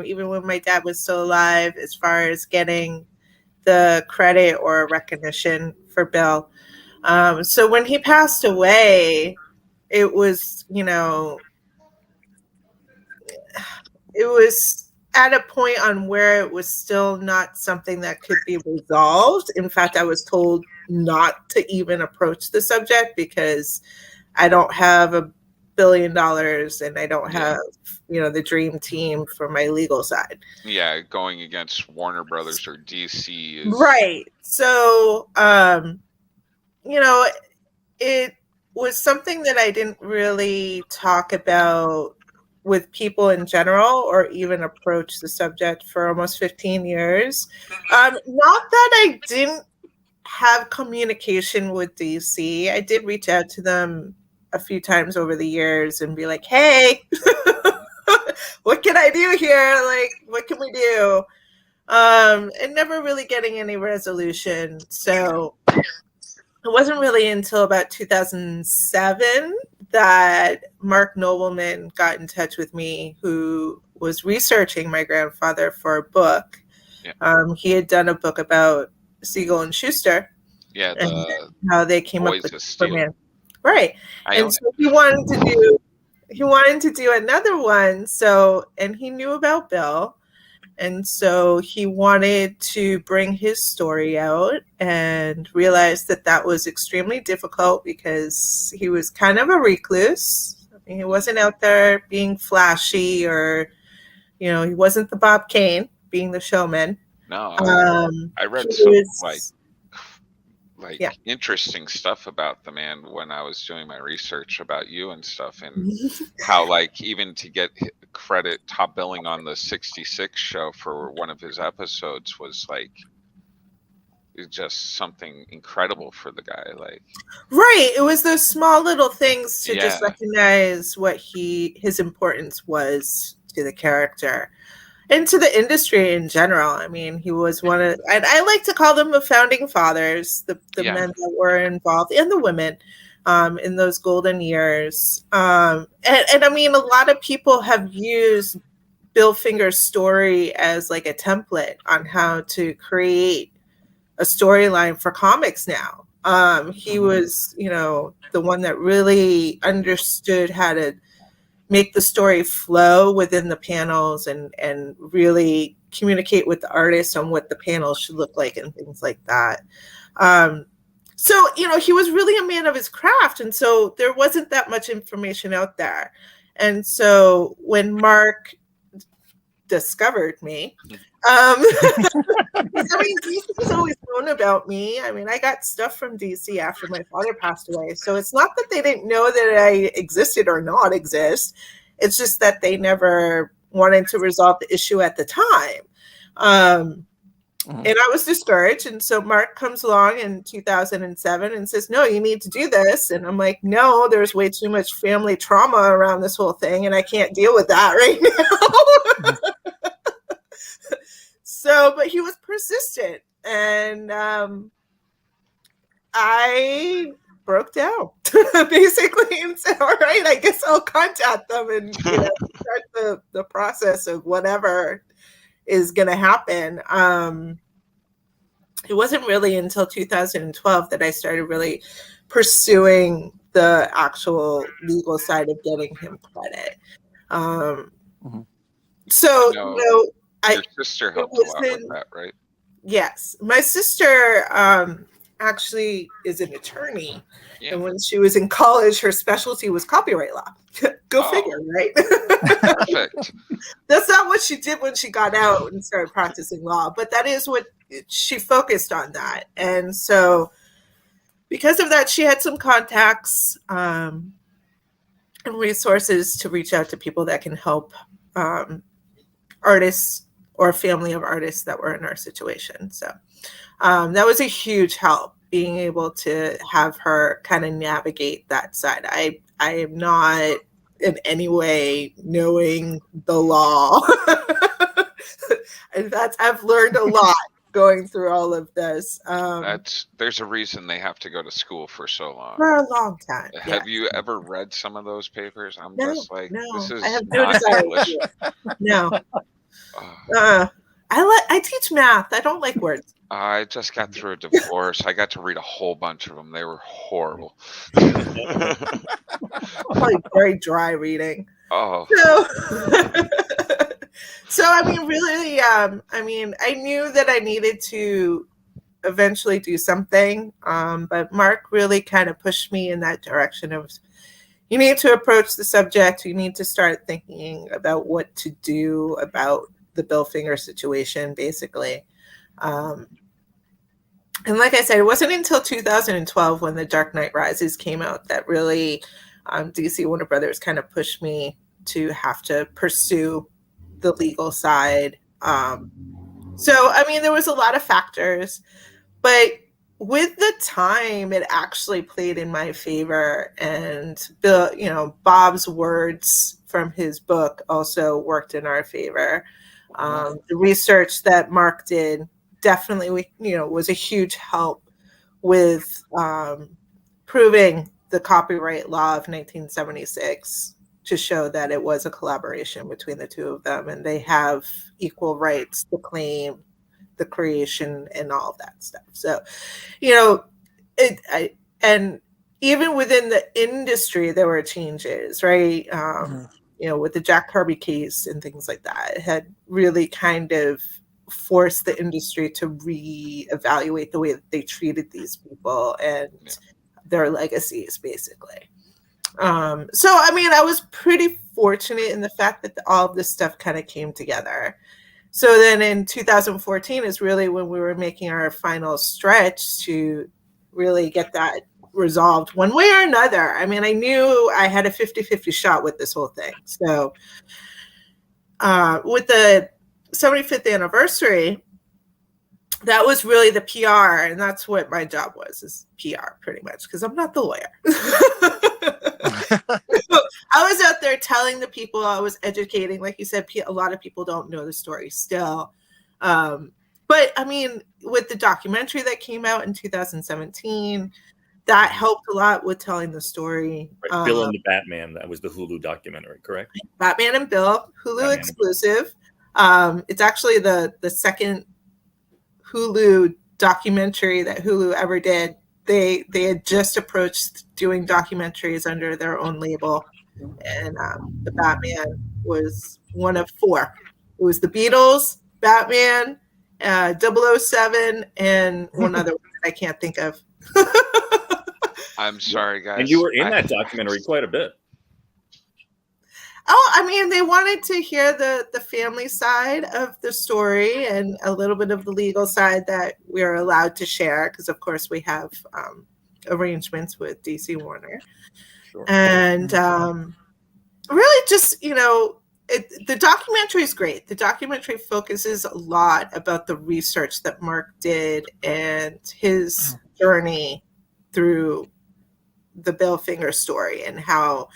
even when my dad was still alive, as far as getting the credit or recognition for Bill. So when he passed away, it was, it was at a point on where it was still not something that could be resolved. In fact, I was told not to even approach the subject because I don't have $1 billion and I don't have, the dream team for my legal side. Yeah, going against Warner Brothers or DC is right. So, it was something that I didn't really talk about with people in general or even approach the subject for almost 15 years. Not that I didn't have communication with DC. I did reach out to them a few times over the years and be like, hey, what can I do here? Like, what can we do? And never really getting any resolution. So it wasn't really until about 2007 that Mark Nobleman got in touch with me, who was researching my grandfather for a book. Yeah. He had done a book about Siegel and Schuster. Yeah, and how they came up with Superman. Right. And so he wanted to do another one. So, and he knew about Bill. And so he wanted to bring his story out and realized that that was extremely difficult because he was kind of a recluse. I mean, he wasn't out there being flashy or, he wasn't the Bob Kane being the showman. No, I read some interesting stuff about the man when I was doing my research about you and stuff, and how like even to get credit top billing on the 66 show for one of his episodes was like just something incredible for the guy. Like, right, it was those small little things to just recognize what his importance was to the character and to the industry in general. I mean, he was one of, and I like to call them the founding fathers, the men that were involved, and the women in those golden years. And I mean, a lot of people have used Bill Finger's story as like a template on how to create a storyline for comics now. He was, the one that really understood how to make the story flow within the panels and really communicate with the artist on what the panels should look like and things like that. So, he was really a man of his craft. And so there wasn't that much information out there. And so when Mark discovered me, I mean, DC has always known about me. I mean, I got stuff from DC after my father passed away. So it's not that they didn't know that I existed or not exist. It's just that they never wanted to resolve the issue at the time. And I was discouraged. And so Mark comes along in 2007 and says, no, you need to do this. And I'm like, no, there's way too much family trauma around this whole thing. And I can't deal with that right now. So, but he was persistent, and I broke down basically and said, all right, I guess I'll contact them and start the process of whatever is going to happen. It wasn't really until 2012 that I started really pursuing the actual legal side of getting him credit. So, your sister helped a lot with that, right? Yes. My sister actually is an attorney. Yeah. And when she was in college, her specialty was copyright law. Go figure, right? Perfect. That's not what she did when she got out and started practicing law, but that is what she focused on that. And so because of that, she had some contacts and resources to reach out to people that can help artists or family of artists that were in our situation. So that was a huge help, being able to have her kind of navigate that side. I am not in any way knowing the law. And I've learned a lot going through all of this. There's a reason they have to go to school for so long. For a long time. Have you ever read some of those papers? I'm just like, this is I have no not desire English. to. No. I teach math. I don't like words. I just got through a divorce. I got to read a whole bunch of them. They were horrible. Probably very dry reading. Oh. So I mean, really, I mean, I knew that I needed to eventually do something, but Mark really kind of pushed me in that direction of, you need to approach the subject. You need to start thinking about what to do about the Bill Finger situation, basically. And like I said, it wasn't until 2012 when The Dark Knight Rises came out that really DC Warner Brothers kind of pushed me to have to pursue the legal side. So, I mean, there was a lot of factors, but with the time, it actually played in my favor. And Bob's words from his book also worked in our favor. The research that Mark did definitely, was a huge help with proving the copyright law of 1976 to show that it was a collaboration between the two of them, and they have equal rights to claim the creation and all of that stuff. So, and even within the industry, there were changes, right? With the Jack Kirby case and things like that, it had really kind of forced the industry to reevaluate the way that they treated these people and their legacies, basically. So, I mean, I was pretty fortunate in the fact that all of this stuff kind of came together. So then in 2014 is really when we were making our final stretch to really get that resolved one way or another. I mean, I knew I had a 50-50 shot with this whole thing. So with the 75th anniversary, that was really the PR, and that's what my job was, is PR pretty much, because I'm not the lawyer. I was out there telling the people, I was educating. Like you said, a lot of people don't know the story still. But I mean, with the documentary that came out in 2017, that helped a lot with telling the story. Right. Bill and the Batman, that was the Hulu documentary, correct? Batman and Bill, Hulu exclusive. It's actually the second Hulu documentary that Hulu ever did. They had just approached doing documentaries under their own label, and the Batman was one of four. It was the Beatles, Batman, 007, and one other one that I can't think of. I'm sorry, guys. And you were in that documentary quite a bit. Oh, I mean, they wanted to hear the family side of the story and a little bit of the legal side that we're allowed to share, because, of course, we have arrangements with DC Warner. Sure. And really just, the documentary is great. The documentary focuses a lot about the research that Mark did and his journey through the Bill Finger story and how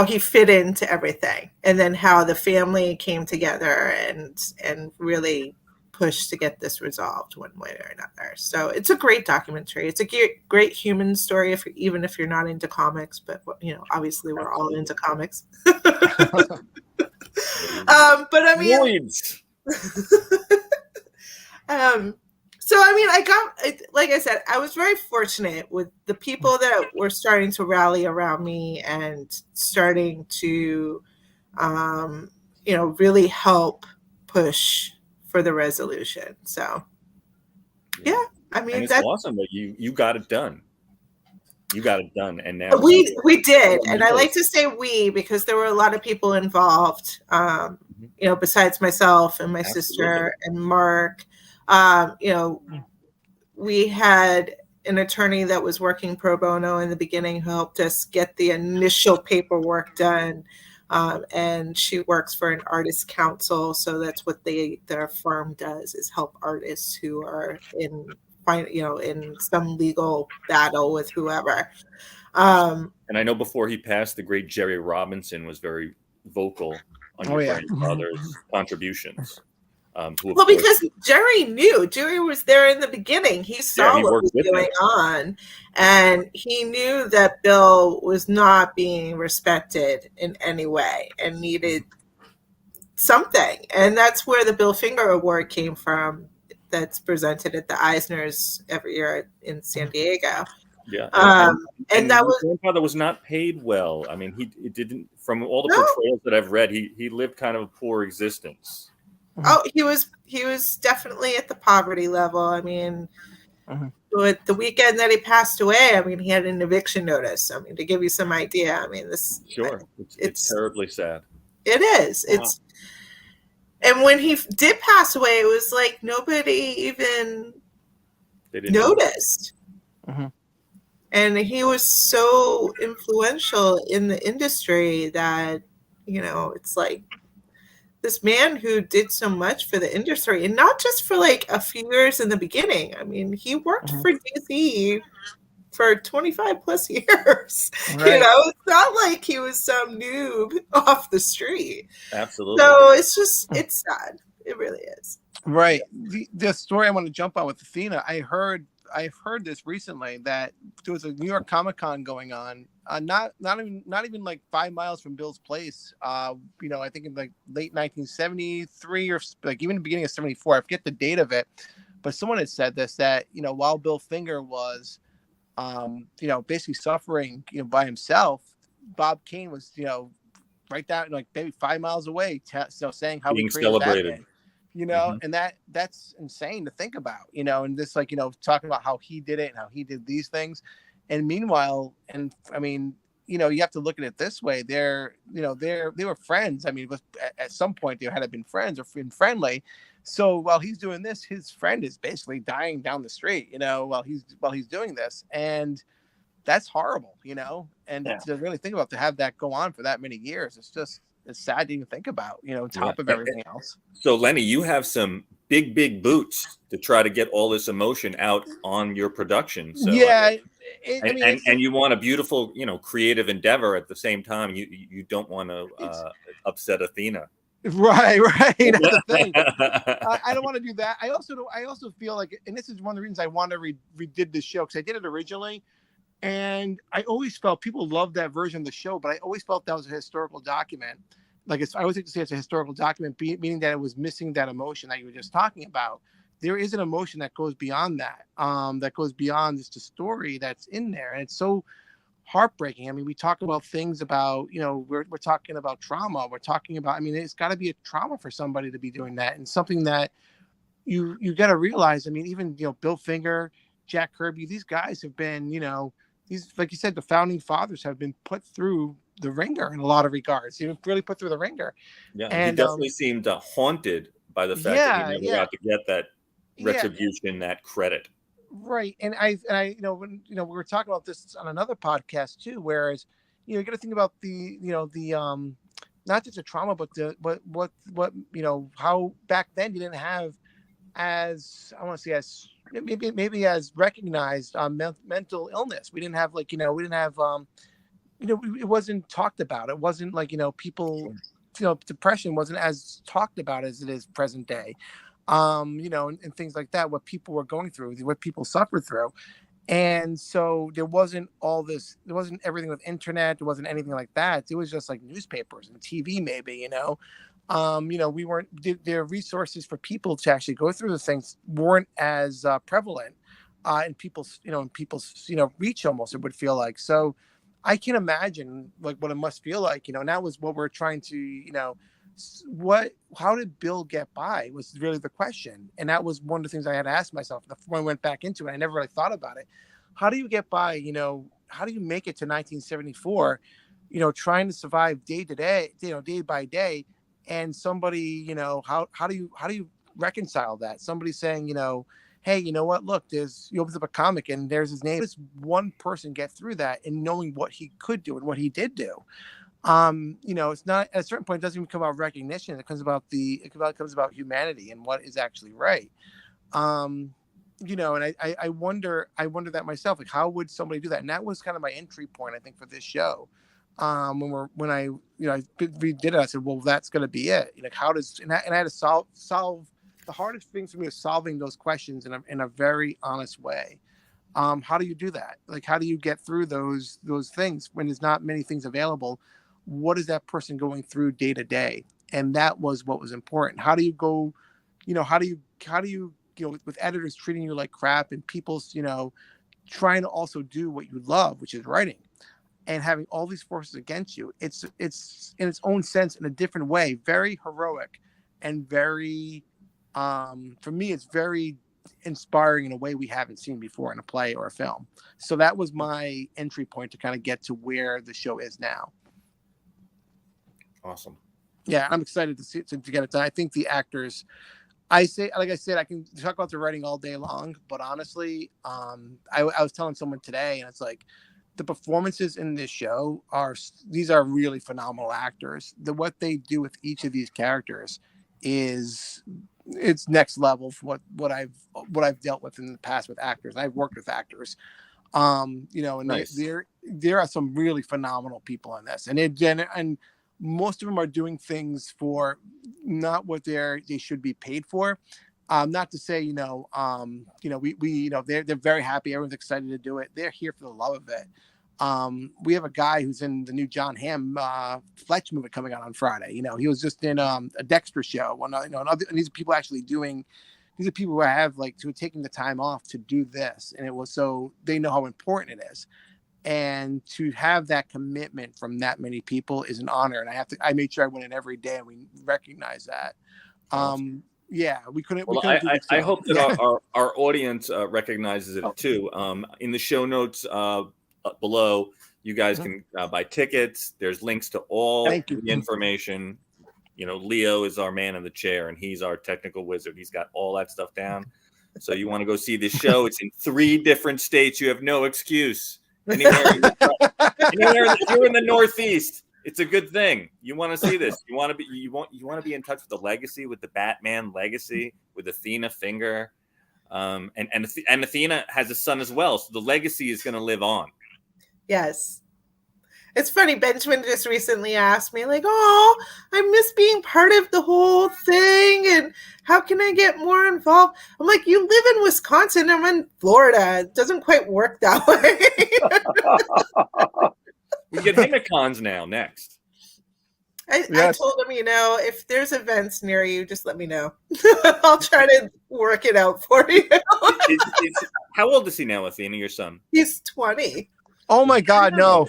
he fit into everything, and then how the family came together and really pushed to get this resolved one way or another. So it's a great documentary. It's a great human story, even if you're not into comics, but obviously we're all into comics. But I mean, so, I mean, like I said, I was very fortunate with the people that were starting to rally around me and starting to, really help push for the resolution. So, yeah, I mean, and it's awesome that you got it done. You got it done, and now we did, and I like to say we because there were a lot of people involved. Besides myself and my sister and Mark. we had an attorney that was working pro bono in the beginning who helped us get the initial paperwork done. And she works for an artist council. So that's what their firm does, is help artists who are in some legal battle with whoever. And I know before he passed, the great Jerry Robinson was very vocal on your grandfather's contributions. Because Jerry was there in the beginning. He saw what was going on, and he knew that Bill was not being respected in any way and needed something. And that's where the Bill Finger Award came from. That's presented at the Eisners every year in San Diego. Yeah, and that was grandfather was not paid well. I mean, he didn't. From all the portrayals that I've read, he lived kind of a poor existence. Oh, he was definitely at the poverty level. I mean, with the weekend that he passed away, I mean, he had an eviction notice. I mean, to give you some idea, I mean, it's terribly sad. It is. Wow. And when he did pass away, it was like nobody even noticed. And he was so influential in the industry that, it's like, this man who did so much for the industry, and not just for like a few years in the beginning. I mean, he worked for DC for 25 plus years. Right. It's not like he was some noob off the street. Absolutely. So it's sad. It really is. Right. The story I want to jump on with Athena, I've heard this recently, that there was a New York Comic-Con going on, not even like 5 miles from Bill's place. I think in like late 1973 or like even the beginning of 74. I forget the date of it, but someone had said this, that while Bill Finger was basically suffering by himself, Bob Kane was right down like maybe 5 miles away, saying how being he created celebrated. Batman. And that's insane to think about, and this, like, talking about how he did it and how he did these things. And meanwhile, and I mean, you have to look at it this way. They were friends. I mean, at some point they had been friends or been friendly. So while he's doing this, his friend is basically dying down the street, while he's doing this. And that's horrible, and to really think about, to have that go on for that many years, it's sad to even think about, on top of everything else. So Lenny, you have some big boots to try to get all this emotion out on your production. So and you want a beautiful, creative endeavor at the same time. You don't want to upset Athena. Right. That's the thing. I don't want to do that. I also feel like, and this is one of the reasons I want to redid this show, because I did it originally. And I always felt people loved that version of the show, but I always felt that was a historical document. I always like to say it's a historical document, meaning that it was missing that emotion that you were just talking about. There is an emotion that goes beyond that, that goes beyond just a story that's in there. And it's so heartbreaking. I mean, we talk about things about, we're talking about trauma. We're talking about, I mean, it's got to be a trauma for somebody to be doing that, and something that you got to realize. I mean, even, Bill Finger, Jack Kirby, these guys have been, these, like you said, the founding fathers have been put through the ringer in a lot of regards. Really put through the ringer. Yeah, and he definitely seemed haunted by the fact that he never got to get that retribution, that credit. Right, and I when we were talking about this on another podcast too. Whereas, you got to think about the not just the trauma, but what how back then you didn't have, as I want to say, as maybe as recognized mental illness. We didn't have it wasn't talked about. It wasn't like, people, depression wasn't as talked about as it is present day. And things like that, what people were going through, what people suffered through. And so there wasn't everything with internet. There wasn't anything like that. It was just like newspapers and TV, maybe, we weren't, their resources for people to actually go through the things weren't as prevalent in people's reach, almost, it would feel like. So I can imagine like what it must feel like, and that was what we're trying to, how did Bill get by was really the question. And that was one of the things I had to ask myself when I went back into it. I never really thought about it. How do you get by, how do you make it to 1974, trying to survive day to day, day by day, and somebody, how do you reconcile that? Somebody saying, hey, you know what? Look, he opens up a comic and there's his name. This one person get through that and knowing what he could do and what he did do. It's not at a certain point, it doesn't even come about recognition. It comes about humanity and what is actually right. And I wonder that myself, like, how would somebody do that? And that was kind of my entry point, I think, for this show. When I redid it, I said, well, that's going to be it. Like, how does, and I had to solve the hardest things for me was solving those questions in a very honest way. How do you do that? Like, how do you get through those things when there's not many things available? What is that person going through day to day? And that was what was important. How do you go, how do you with editors treating you like crap and people's, trying to also do what you love, which is writing, and having all these forces against you. It's in its own sense, in a different way, very heroic and very, for me, it's very inspiring in a way we haven't seen before in a play or a film. So that was my entry point to kind of get to where the show is now. Awesome. Yeah, I'm excited to get it done. I think the actors, I can talk about the writing all day long, but honestly, I was telling someone today, and it's like, the performances in this show these are really phenomenal actors. What they do with each of these characters it's next level for what I've dealt with in the past with actors. I've worked with actors, and nice. there are some really phenomenal people in this, and most of them are doing things for not what they should be paid for. Not to say, they're very happy. Everyone's excited to do it. They're here for the love of it. We have a guy who's in the new John Hamm Fletch movie coming out on Friday. He was just in a Dexter show. And these are people these are people who have who are taking the time off to do this. And it was so they know how important it is. And to have that commitment from that many people is an honor. And I made sure I went in every day and we recognize that. Yeah, we couldn't. Well, I hope that our audience recognizes it too. In the show notes below, you guys can buy tickets. There's links to all the information. Leo is our man in the chair, and he's our technical wizard. He's got all that stuff down. So you want to go see this show? It's in 3 different states. You have no excuse. Anywhere if you're in the Northeast, it's a good thing. You want to see this. You want to be in touch with the legacy, with the Batman legacy, with Athena Finger, and Athena has a son as well. So the legacy is going to live on. Yes. It's funny. Benjamin just recently asked me, like, "Oh, I miss being part of the whole thing, and how can I get more involved?" I'm like, "You live in Wisconsin. I'm in Florida. It doesn't quite work that way." We get HimaCons now next. I told him, if there's events near you, just let me know. I'll try to work it out for you. How old is he now, Athena, your son? He's 20. Oh my God, no.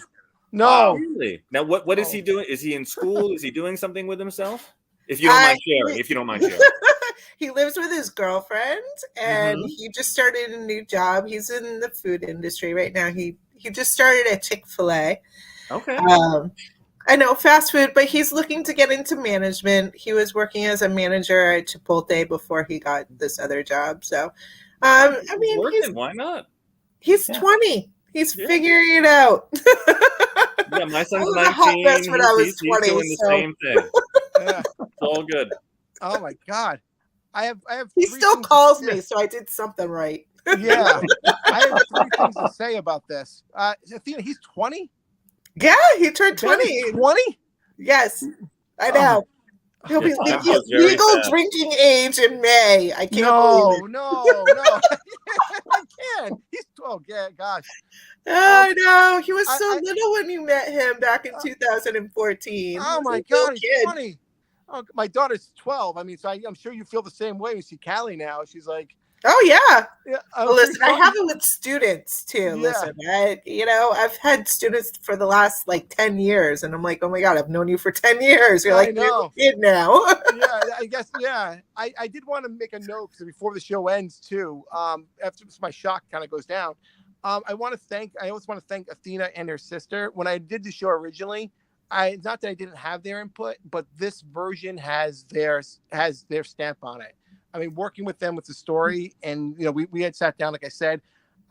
Wow, really? Now, what is he doing? Is he in school? Is he doing something with himself? If you don't mind sharing. He lives with his girlfriend, and he just started a new job. He's in the food industry right now. He just started at Chick-fil-A. Okay. I know, fast food, but he's looking to get into management. He was working as a manager at Chipotle before he got this other job. So, why not? He's 20. He's figuring it out. Yeah, my son's 19. That's when I was 20. He's doing the same thing. Yeah. It's all good. Oh my God. I have. He still calls me, so I did something right. Yeah. I have 3 things to say about this. Athena, he's 20? Yeah, he turned 20. 20? Yes, I know. He'll be legal drinking age in May. I can't believe it. No. I can't. He's 12. Yeah, gosh. I know. He was so little when you met him back in 2014. Oh my God, he's 20. Oh, my daughter's 12. I mean, so I'm sure you feel the same way. You see Callie now. She's like, oh yeah. Well, listen, I have it with students too. Yeah. Listen, I've had students for the last 10 years, and I'm like, oh my God, I've known you for 10 years. You're like, you're a kid now. Yeah, I guess. Yeah, I did want to make a note because before the show ends too, after my shock kind of goes down, I always want to thank Athena and her sister. When I did the show originally, not that I didn't have their input, but this version has their stamp on it. I mean, working with them with the story, and we had sat down, like I said,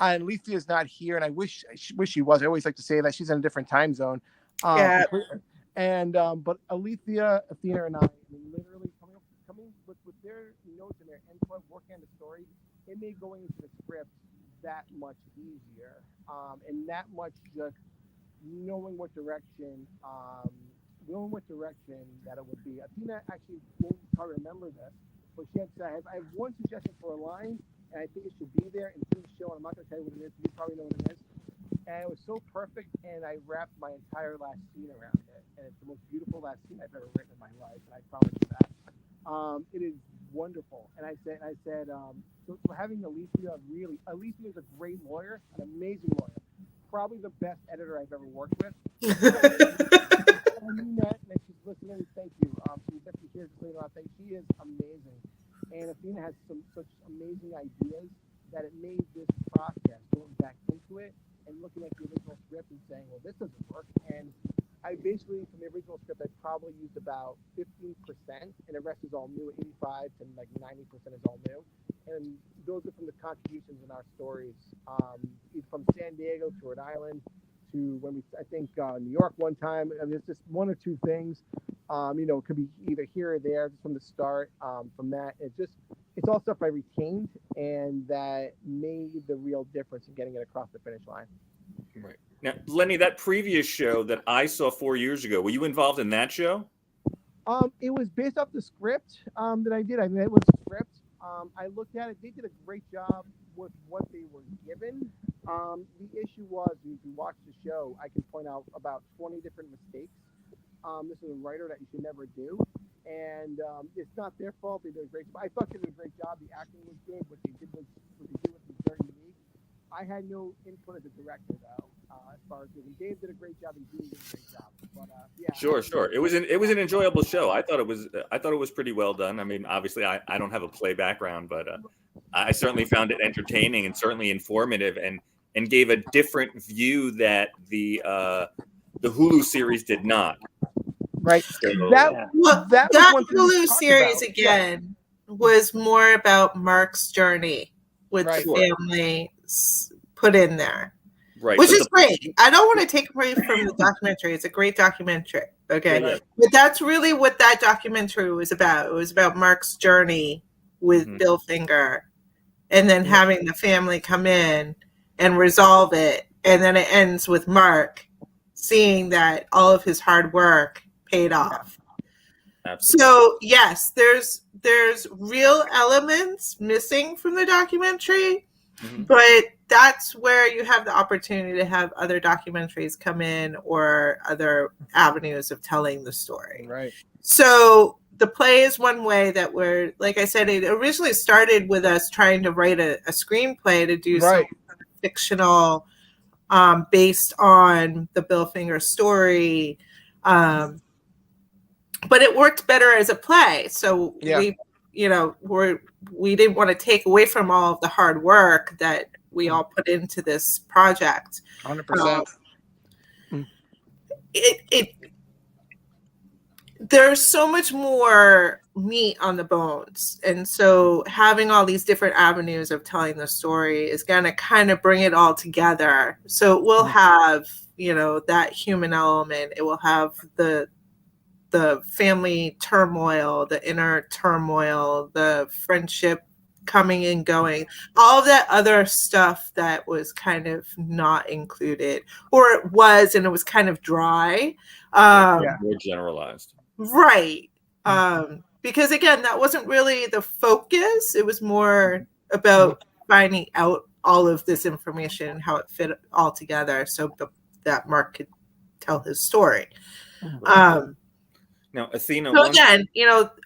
and Alethea's not here, and I wish she was. I always like to say that she's in a different time zone. Yeah. And but Athena, and I mean, literally coming with their notes and their input, working on the story, it made going into the script that much easier, and that much just knowing what direction that it would be. Athena actually won't probably remember this, but she had said, I have one suggestion for a line, and I think it should be there in the show, and I'm not going to tell you what it is, you probably know what it is. And it was so perfect, and I wrapped my entire last scene around it, and it's the most beautiful last scene I've ever written in my life, and I promise you that. It is wonderful. And I said, so having Alethea is a great lawyer, an amazing lawyer, probably the best editor I've ever worked with. I mean that, and she's listening. Thank you. She's definitely here to say a lot. She is amazing, and Athena has such amazing ideas that it made this process going back into it and looking at the original script and saying, well, this doesn't work. And I basically, from the original script, I probably used about 15%, and the rest is all new. 85 to like 90% is all new, and those are from the contributions in our stories, from San Diego to Rhode Island to New York one time. I mean, it's just one or two things. It could be either here or there just from the start. From that, it's all stuff I retained, and that made the real difference in getting it across the finish line. Right. Now, Lenny, that previous show that I saw 4 years ago, were you involved in that show? It was based off the script that I did. I mean, it was a script. I looked at it. They did a great job with what they were given. The issue was, if you watch the show, I can point out about 20 different mistakes. This is a writer that you should never do. And it's not their fault. They did a great job. I thought they did a great job. The acting was good. What they did was very unique. I had no input as a director, though, as far as doing. Dave did a great job, and Dean did a great job. But yeah. Sure. It was an enjoyable show. I thought it was pretty well done. I mean, obviously, I don't have a play background, but I certainly found it entertaining and certainly informative, and gave a different view that the Hulu series did not. Right. So, that Hulu series again was more about Mark's journey with the family put in there. Right. Which is great. I don't want to take away from the documentary. It's a great documentary. Okay. Right. But that's really what that documentary was about. It was about Mark's journey with Bill Finger, and then having the family come in and resolve it. And then it ends with Mark seeing that all of his hard work paid off. Absolutely. So yes, there's real elements missing from the documentary, but that's where you have the opportunity to have other documentaries come in or other avenues of telling the story. Right. So the play is one way that we're, like I said, it originally started with us trying to write a screenplay to do some fictional based on the Bill Finger story. But it worked better as a play. So we didn't want to take away from all of the hard work that we all put into this project. 100%. There's so much more meat on the bones. And so having all these different avenues of telling the story is going to kind of bring it all together. So it will have, that human element. It will have the family turmoil, the inner turmoil, the friendship coming and going, all of that other stuff that was kind of not included, or it was, and it was kind of dry. More generalized. Right. Because again, that wasn't really the focus. It was more about finding out all of this information, how it fit all together so that Mark could tell his story. Now, Athena. So again,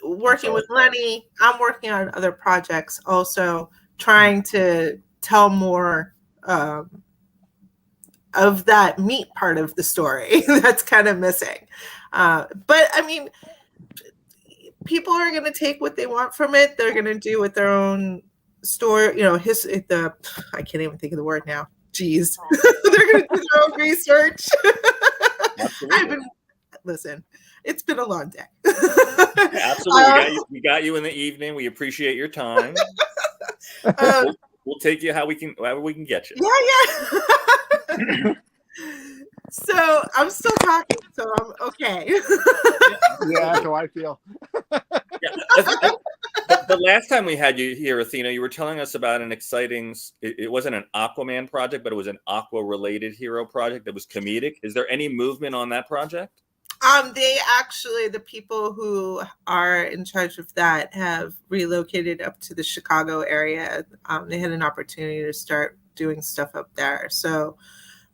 working with Lenny, I'm working on other projects also, trying to tell more of that meat part of the story that's kind of missing. But I mean, people are going to take what they want from it. They're going to do with their own story. I can't even think of the word now. Jeez. They're going to do their own research. Listen, it's been a long day. Absolutely, we got you in the evening. We appreciate your time. We'll take you however we can get you. Yeah. So I'm still talking, so I'm okay. Yeah, that's how I feel. The last time we had you here, Athena, you were telling us about an exciting, it wasn't an Aquaman project, but it was an aqua-related hero project that was comedic. Is there any movement on that project? The people who are in charge of that have relocated up to the Chicago area. They had an opportunity to start doing stuff up there. So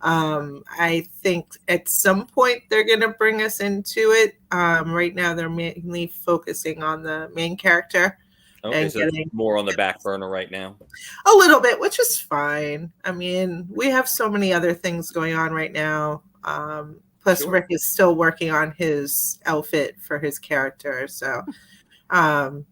I think at some point they're going to bring us into it. Right now they're mainly focusing on the main character. Okay, so it's more on the back burner right now. A little bit, which is fine. I mean, we have so many other things going on right now. Plus, sure. Rick is still working on his outfit for his character. So, we'll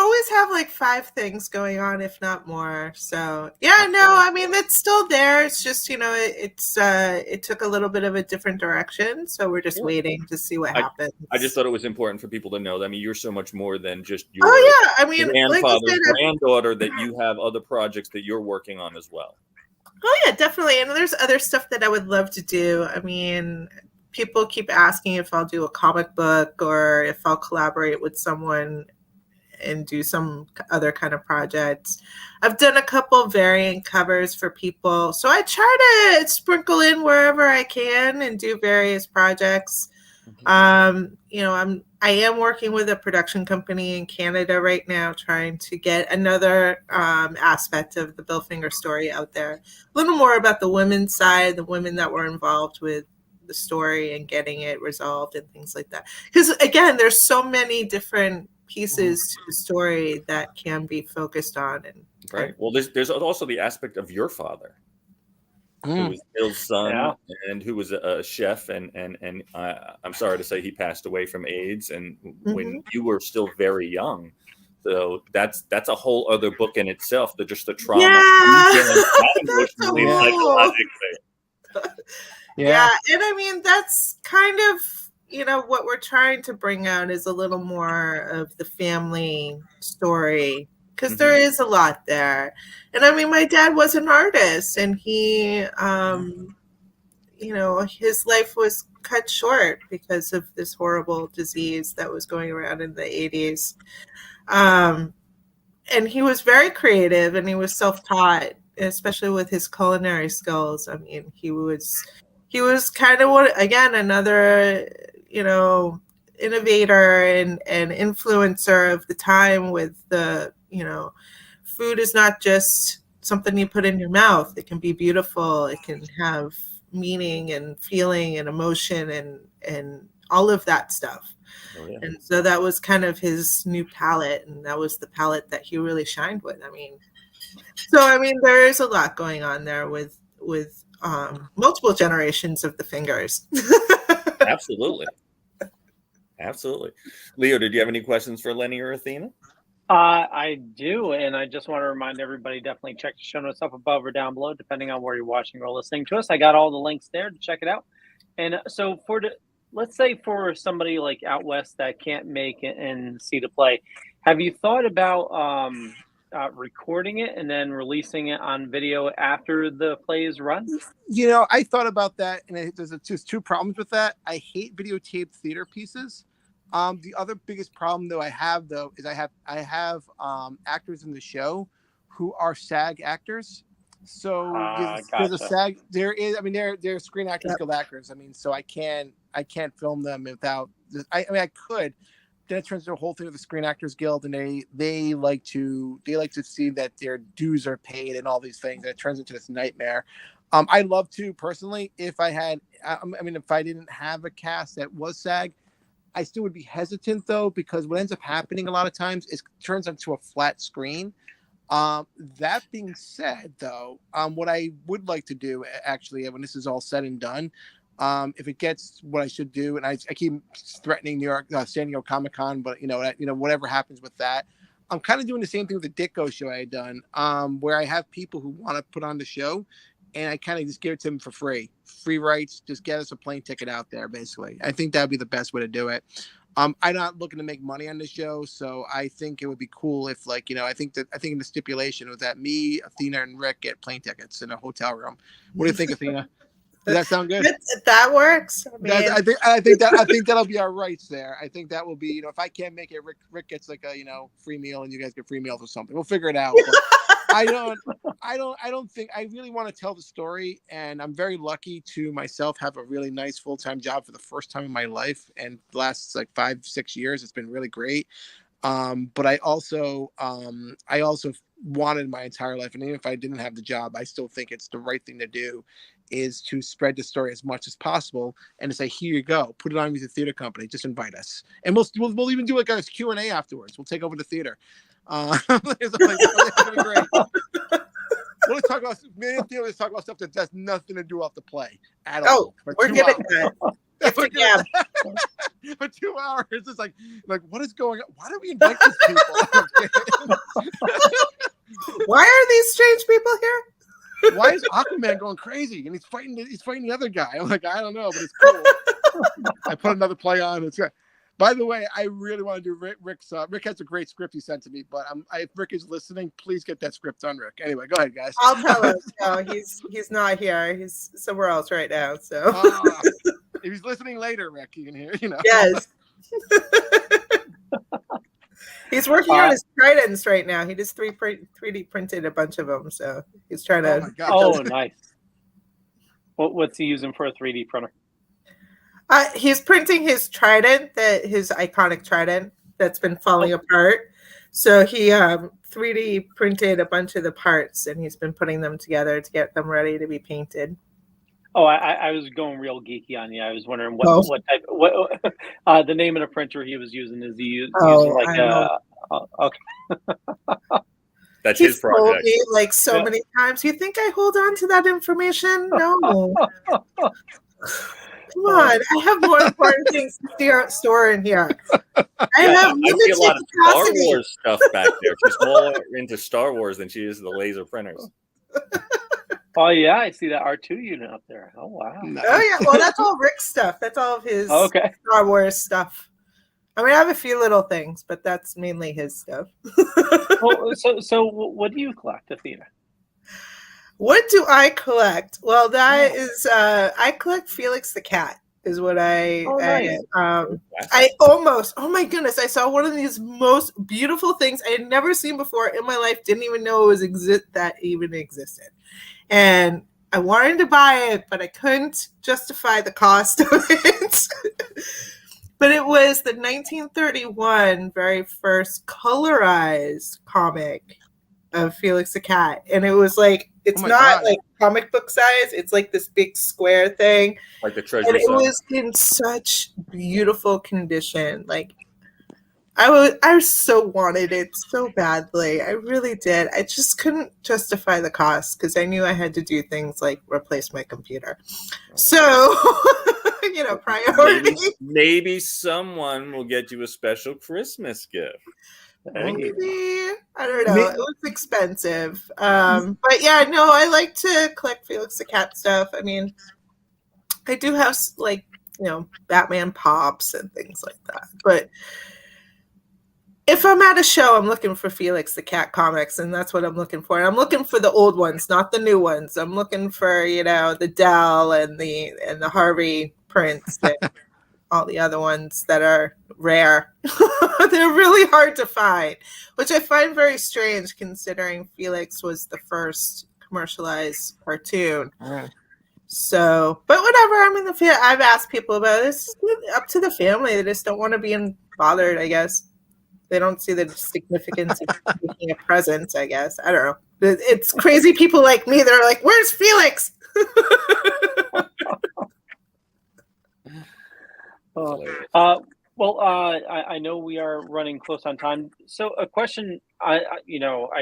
always have like 5 things going on, if not more. So, yeah, no, I mean, it's still there. It's just, it took a little bit of a different direction. So we're just waiting to see what happens. I just thought it was important for people to know that. I mean, you're so much more than just your grandfather, granddaughter, that you have other projects that you're working on as well. Oh, yeah, definitely. And there's other stuff that I would love to do. I mean, people keep asking if I'll do a comic book or if I'll collaborate with someone and do some other kind of projects. I've done a couple variant covers for people. So I try to sprinkle in wherever I can and do various projects. Mm-hmm. I am working with a production company in Canada right now, trying to get another aspect of the Bill Finger story out there. A little more about the women's side, the women that were involved with the story and getting it resolved and things like that. Because again, there's so many different pieces to the story that can be focused on. Right. Well, there's also the aspect of your father, who was Bill's son, and who was a chef, and I'm sorry to say he passed away from AIDS, and when you were still very young. So that's a whole other book in itself. Just the trauma, emotionally, psychologically. Yeah, and I mean that's kind of what we're trying to bring out is a little more of the family story. Because there is a lot there. And I mean, my dad was an artist and he, his life was cut short because of this horrible disease that was going around in the 80s. And he was very creative and he was self-taught, especially with his culinary skills. I mean, he was kind of another, innovator and influencer of the time with the, food is not just something you put in your mouth. It can be beautiful. It can have meaning and feeling and emotion and all of that stuff. Oh, yeah. And so that was kind of his new palette. And that was the palette that he really shined with. I mean, there is a lot going on there with multiple generations of the Fingers. Absolutely. Absolutely. Leo, did you have any questions for Lenny or Athena? I do, and I just want to remind everybody, definitely check the show notes up above or down below, depending on where you're watching or listening to us. I got all the links there to check it out. And so let's say for somebody like out west that can't make it and see the play, have you thought about recording it and then releasing it on video after the play is run? I thought about that, and there's just 2 problems with that. I hate videotaped theater pieces. The other biggest problem I have is I have actors in the show who are SAG actors. So there's a SAG. There is. I mean, they're Screen Actors Guild actors. I mean, so I can't film them without. I could. Then it turns into a whole thing with the Screen Actors Guild, and they like to see that their dues are paid and all these things. And it turns into this nightmare. I love to personally if I didn't have a cast that was SAG. I still would be hesitant though, because what ends up happening a lot of times is it turns into a flat screen. That being said though, what I would like to do actually, when this is all said and done, if it gets what I should do, and I keep threatening New York, San Diego Comic-Con, but whatever happens with that, I'm kind of doing the same thing with the Ditko show I had done, where I have people who want to put on the show, and I kind of just give it to him for free rights. Just get us a plane ticket out there, basically. I think that'd be the best way to do it. I'm not looking to make money on this show, so I think it would be cool if, like, I think in the stipulation was that me, Athena, and Rick get plane tickets in a hotel room. What do you think, Athena? Does that sound good? That works. I think that'll be our rights there. I think that will be, if I can't make it, Rick gets like a free meal, and you guys get free meals or something. We'll figure it out. I don't think I really want to tell the story, and I'm very lucky to myself have a really nice full-time job for the first time in my life, and the last like 5-6 years it's been really great. But I also wanted my entire life, and even if I didn't have the job, I still think it's the right thing to do, is to spread the story as much as possible and to say, here you go, put it on with the theater company, just invite us, and we'll even do like a Q&A afterwards. We'll take over the theater. It's gonna be great. We'll talk about stuff that has nothing to do off the play at all. We're getting that. For 2 hours, it's like what is going on? Why do we invite these people? Why are these strange people here? Why is Aquaman going crazy and he's fighting the other guy? I'm like, I don't know, but it's cool. I put another play on. It's good. By the way, I really want to do Rick's. Rick has a great script he sent to me, but if Rick is listening, please get that script on Rick. Anyway, go ahead, guys. I'll tell him. No, he's not here. He's somewhere else right now. So if he's listening later, Rick, you can hear. Yes. He's working on his tridents right now. He just 3D printed a bunch of them, so he's trying to. Oh, nice. What's he using for a 3D printer? He's printing his trident, his iconic trident that's been falling apart. So he 3D printed a bunch of the parts, and he's been putting them together to get them ready to be painted. Oh, I was going real geeky on you. I was wondering what type, the name of the printer he was using. Is he using like okay? That's his project. Told me like so many times. You think I hold on to that information? No. Come on, I have more important things to store in here. I have see a lot of Star Wars stuff back there. She's more into Star Wars than she is the laser printers. Oh yeah, I see that R2 unit up there. Oh wow. Oh yeah, well that's all Rick's stuff. That's all of his Star Wars stuff. I mean, I have a few little things, but that's mainly his stuff. So what do you collect, Athena? What do I collect? Well, that is I collect Felix the cat. Is what nice. I almost, oh my goodness, I saw one of these most beautiful things I had never seen before in my life. Didn't even know that even existed, and I wanted to buy it, but I couldn't justify the cost of it. But it was the 1931 very first colorized comic of Felix the cat, and it was like, it's not like comic book size, it's like this big square thing, like the treasure. And it was in such beautiful condition. Like I so wanted it so badly. I really did. I just couldn't justify the cost because I knew I had to do things like replace my computer. So priority. Maybe someone will get you a special Christmas gift. Maybe. I don't know. It was expensive. But yeah, no, I like to collect Felix the Cat stuff. I mean, I do have like, Batman pops and things like that. But if I'm at a show, I'm looking for Felix the Cat comics, and that's what I'm looking for. And I'm looking for the old ones, not the new ones. I'm looking for, the Dell and the Harvey prints and all the other ones that are rare. They're really hard to find, which I find very strange considering Felix was the first commercialized cartoon. So, but whatever. I mean, I've asked people about this. It's up to the family. They just don't want to be bothered, I guess. They don't see the significance of making a present, I guess. I don't know. It's crazy people like me that are like, where's Felix? I know we are running close on time. So a question, I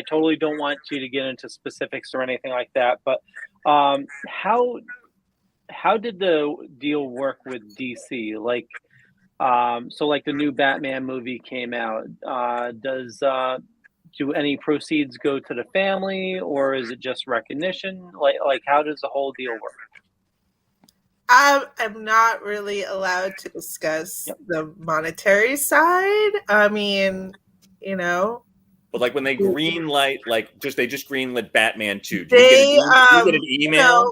totally don't want you to get into specifics or anything like that, but how did the deal work with DC? Like, so like the new Batman movie came out. Does do any proceeds go to the family, or is it just recognition? Like how does the whole deal work? I'm not really allowed to discuss the monetary side. I mean, you know, But like when they green light, they just green lit Batman 2. Do they you get an email?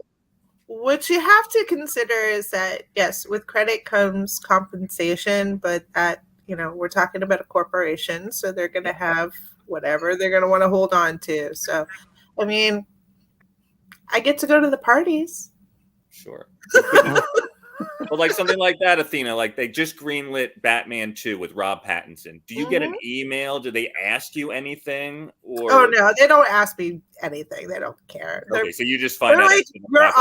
What you have to consider is that yes, with credit comes compensation, but that we're talking about a corporation, so they're going to have whatever they're going to want to hold on to. So, I mean, I get to go to the parties. Sure. Well, like something like that, Athena, like they just greenlit Batman 2 with Rob Pattinson. Do you get an email? Do they ask you anything? Or oh no, they don't ask me anything. They don't care. Okay, so you just find out like, we're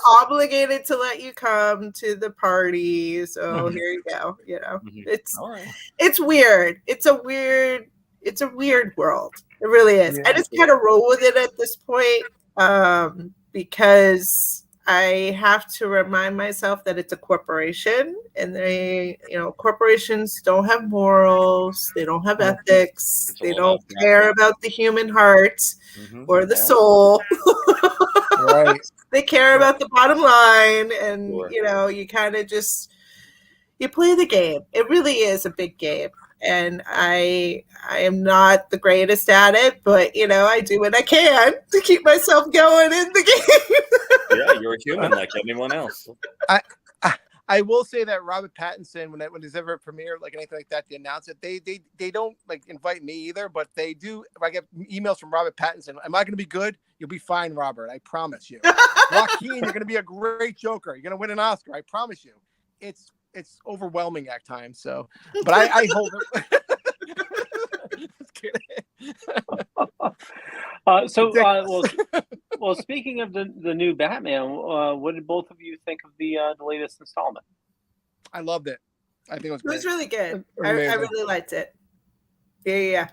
obligated to let you come to the party. So here you go. It's weird. It's a weird world. It really is. I just kind of roll with it at this point because I have to remind myself that it's a corporation, and corporations don't have morals. They don't have ethics. They don't care about the human heart or the soul. Right. They care about the bottom line, and you kind of you play the game. It really is a big game. And I am not the greatest at it, but I do what I can to keep myself going in the game. Yeah, you're a human like anyone else. I will say that Robert Pattinson, when there's ever a premiere, like anything like that, they announce it. They don't like invite me either, but they do. If I get emails from Robert Pattinson, am I going to be good? You'll be fine, Robert. I promise you. Joaquin, you're going to be a great Joker. You're going to win an Oscar. I promise you. It's overwhelming at times. So, but I hold it. Just kidding. Well, speaking of the new Batman, what did both of you think of the latest installment? I loved it. I think it was great. It was really good. I really liked it. Yeah.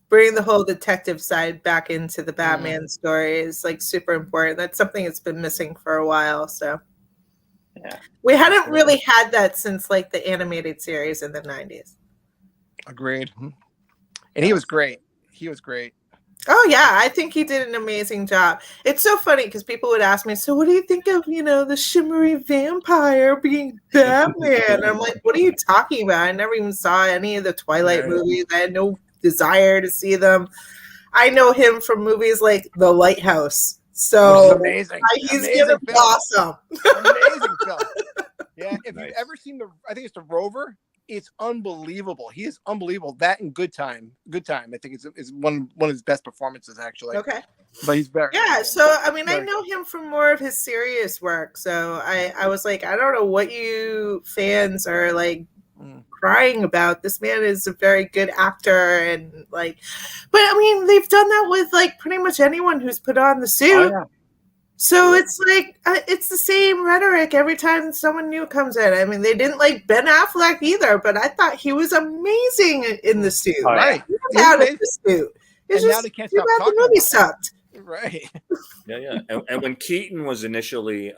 Bringing the whole detective side back into the Batman story is like super important. That's something that's been missing for a while. So. Yeah. We hadn't really had that since like the animated series in the 90s. Agreed. And he was great. Oh yeah, I think he did an amazing job. It's so funny because people would ask me, so what do you think of, the shimmery vampire being Batman? And I'm like, what are you talking about? I never even saw any of the Twilight movies. I had no desire to see them. I know him from movies like The Lighthouse. So amazing. He's gonna be awesome. Amazing film. Yeah, if you've ever seen I think it's The Rover. It's unbelievable. He is unbelievable. That and Good Time. I think is one of his best performances actually. Okay. But he's very So I mean, I know him from more of his serious work. So I was like, I don't know what you fans are like crying about. This man is a very good actor, and like, but I mean, they've done that with like pretty much anyone who's put on the suit. Oh, yeah. So it's like it's the same rhetoric every time someone new comes in. I mean, they didn't like Ben Affleck either, but I thought he was amazing in the suit. Oh, right, he was out of the suit. It's just too bad the movie sucked. Right. Yeah. And when Keaton was initially,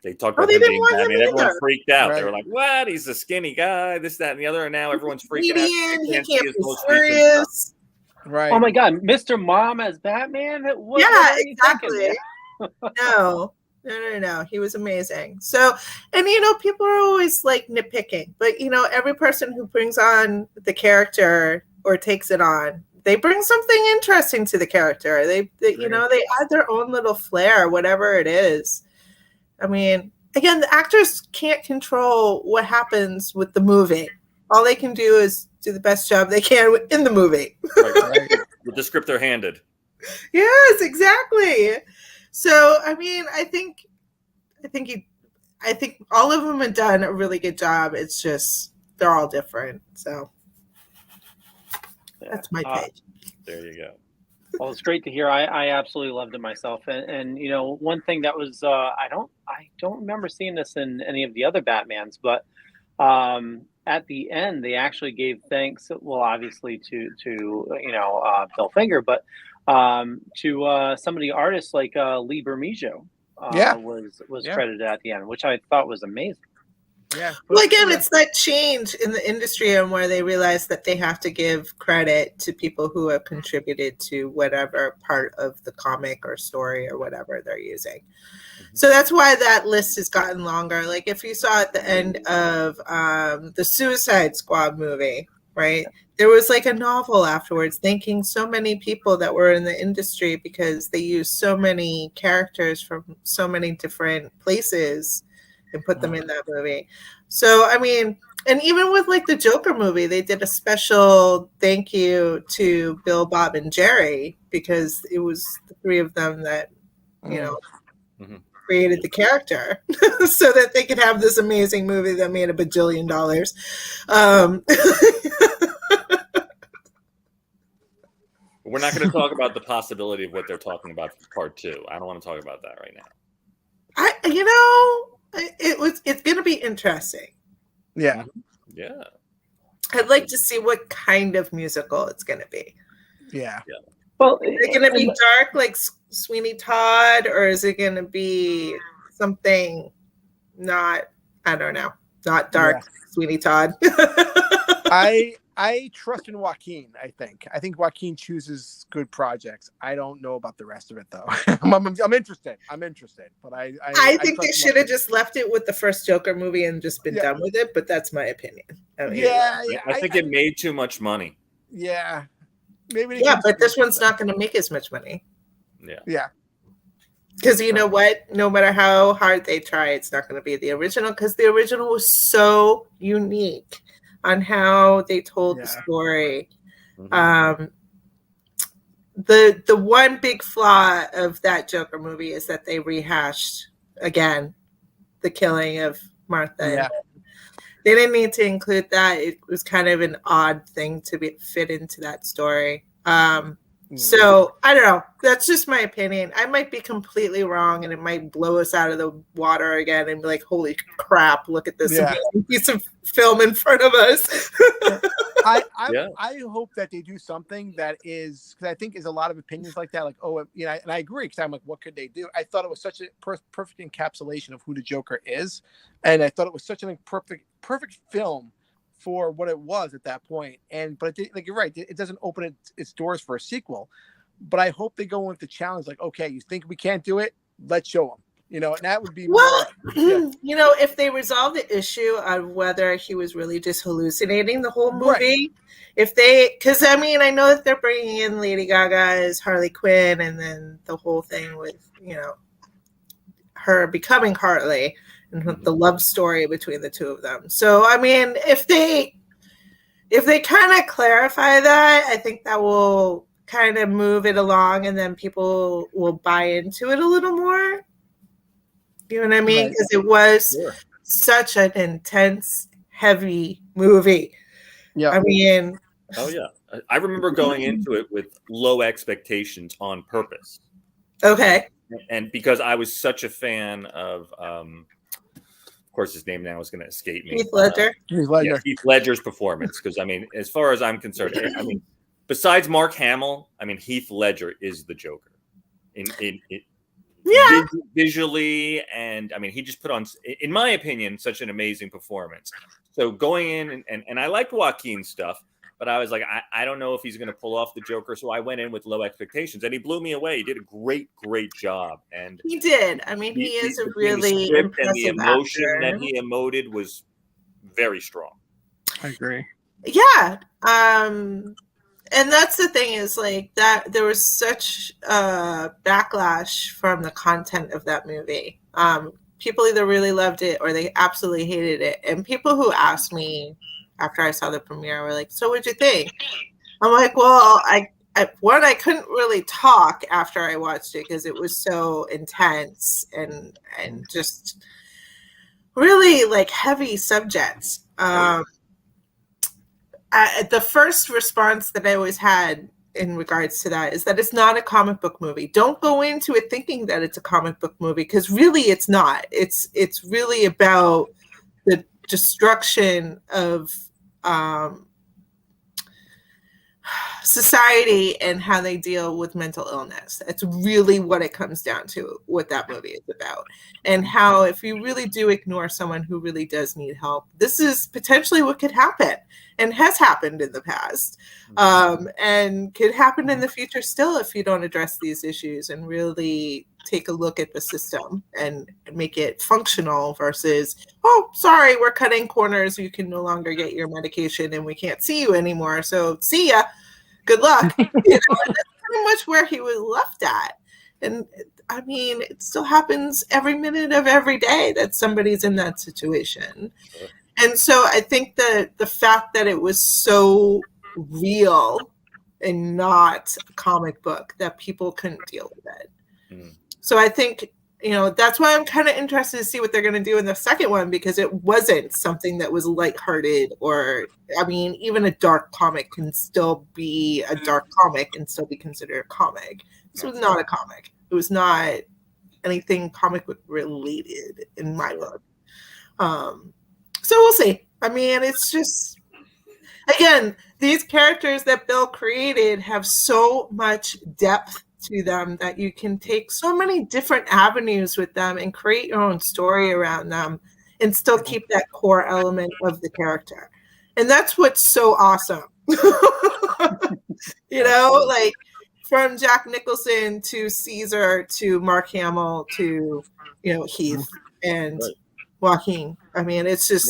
they talked about him being Batman. Everyone freaked out. Right. They were like, "What? He's a skinny guy. This, that, and the other." And now everyone's freaking out. He can't be serious. Right. Oh my God, Mr. Mom as Batman? What exactly. No. He was amazing. So, and people are always like nitpicking, but every person who brings on the character or takes it on, they bring something interesting to the character. They add their own little flair, whatever it is. I mean, again, the actors can't control what happens with the movie. All they can do is do the best job they can in the movie. Right. With the script they're handed. Yes, exactly. So, I mean, I think all of them have done a really good job. It's just they're all different. So that's my page. There you go. Well, it's great to hear. I absolutely loved it myself. And one thing that was I don't remember seeing this in any of the other Batmans, but at the end they actually gave thanks. Well, obviously to Bill Finger, but to some of the artists like Lee Bermejo was credited at the end, which I thought was amazing. Yeah. Well, again, it's that change in the industry and where they realize that they have to give credit to people who have contributed to whatever part of the comic or story or whatever they're using. So that's why that list has gotten longer. Like if you saw at the end of the Suicide Squad movie, right? There was like a novel afterwards thanking so many people that were in the industry because they used so many characters from so many different places and put them in that movie. So, I mean, and even with like the Joker movie, they did a special thank you to Bill, Bob, and Jerry because it was the three of them that, you know, created the character so that they could have this amazing movie that made $1 bajillion. We're not going to talk about the possibility of what they're talking about for part 2. I don't want to talk about that right now. It's going to be interesting. Yeah. Yeah. I'd like to see what kind of musical it's going to be. Yeah. Well, is it going to be dark like Sweeney Todd, or is it going to be something not dark Sweeney Todd? I trust in Joaquin. I think Joaquin chooses good projects. I don't know about the rest of it though. I'm interested, but I think they should have just left it with the first Joker movie and just been done with it. But that's my opinion. I mean, I think it made too much money. Yeah, maybe. Yeah, but this one's not going to make as much money. Yeah. Because you know what? No matter how hard they try, it's not going to be the original. Because the original was so unique on how they told the story. The one big flaw of that Joker movie is that they rehashed again the killing of Martha. Yeah. They didn't need to include that. It was kind of an odd thing to fit into that story. So I don't know. That's just my opinion. I might be completely wrong, and it might blow us out of the water again and be like, "Holy crap! Look at this amazing piece of film in front of us." I hope that they do something that is, because I think is a lot of opinions like that. Like, and I agree because I'm like, what could they do? I thought it was such a perfect encapsulation of who the Joker is, and I thought it was such a perfect film for what it was at that point. But you're right, it doesn't open its doors for a sequel. But I hope they go with the challenge, like, okay, you think we can't do it? Let's show them. And that would be if they resolve the issue of whether he was really just hallucinating the whole movie, because I know that they're bringing in Lady Gaga as Harley Quinn, and then the whole thing with her becoming Harley and the love story between the two of them. So, if they kind of clarify that, I think that will kind of move it along, and then people will buy into it a little more. You know what I mean? Because it was such an intense, heavy movie. Yeah. Oh yeah. I remember going into it with low expectations on purpose. Okay. And because I was such a fan of course, his name now is going to escape me. Heath Ledger. Heath Ledger's performance, because as far as I'm concerned, besides Mark Hamill, Heath Ledger is the Joker. Visually, and he just put on, in my opinion, such an amazing performance. So going in and I liked Joaquin's stuff, but I was like, I don't know if he's going to pull off the Joker. So I went in with low expectations, and he blew me away. He did a great job. And he did. He is a really impressive and the emotion actor. that he emoted was very strong. I agree. Yeah. And that's the thing is like that there was such a backlash from the content of that movie. People either really loved it or they absolutely hated it. And people who asked me after I saw the premiere were like, "So what'd you think?" I'm like, "Well, I couldn't really talk after I watched it because it was so intense and just really like heavy subjects." The first response that I always had in regards to that is that it's not a comic book movie. Don't go into it thinking that it's a comic book movie, because really it's not. It's really about the destruction of society and how they deal with mental illness. That's really what it comes down to, what that movie is about. And how if you really do ignore someone who really does need help, this is potentially what could happen and has happened in the past, and could happen in the future still if you don't address these issues and really take a look at the system and make it functional versus, oh, sorry, we're cutting corners. You can no longer get your medication and we can't see you anymore. So see ya. Good luck. That's pretty much where he was left at. And I mean, it still happens every minute of every day that somebody's in that situation. And so I think that the fact that it was so real and not a comic book, that people couldn't deal with it. So I think, that's why I'm kind of interested to see what they're going to do in the second one, because it wasn't something that was lighthearted even a dark comic can still be a dark comic and still be considered a comic. This was not a comic. It was not anything comic book related in my book. So we'll see. I mean, it's just, again, these characters that Bill created have so much depth to them that you can take so many different avenues with them and create your own story around them and still keep that core element of the character. And that's what's so awesome. Like from Jack Nicholson to Caesar to Mark Hamill to, Heath and Joaquin. I mean, it's just,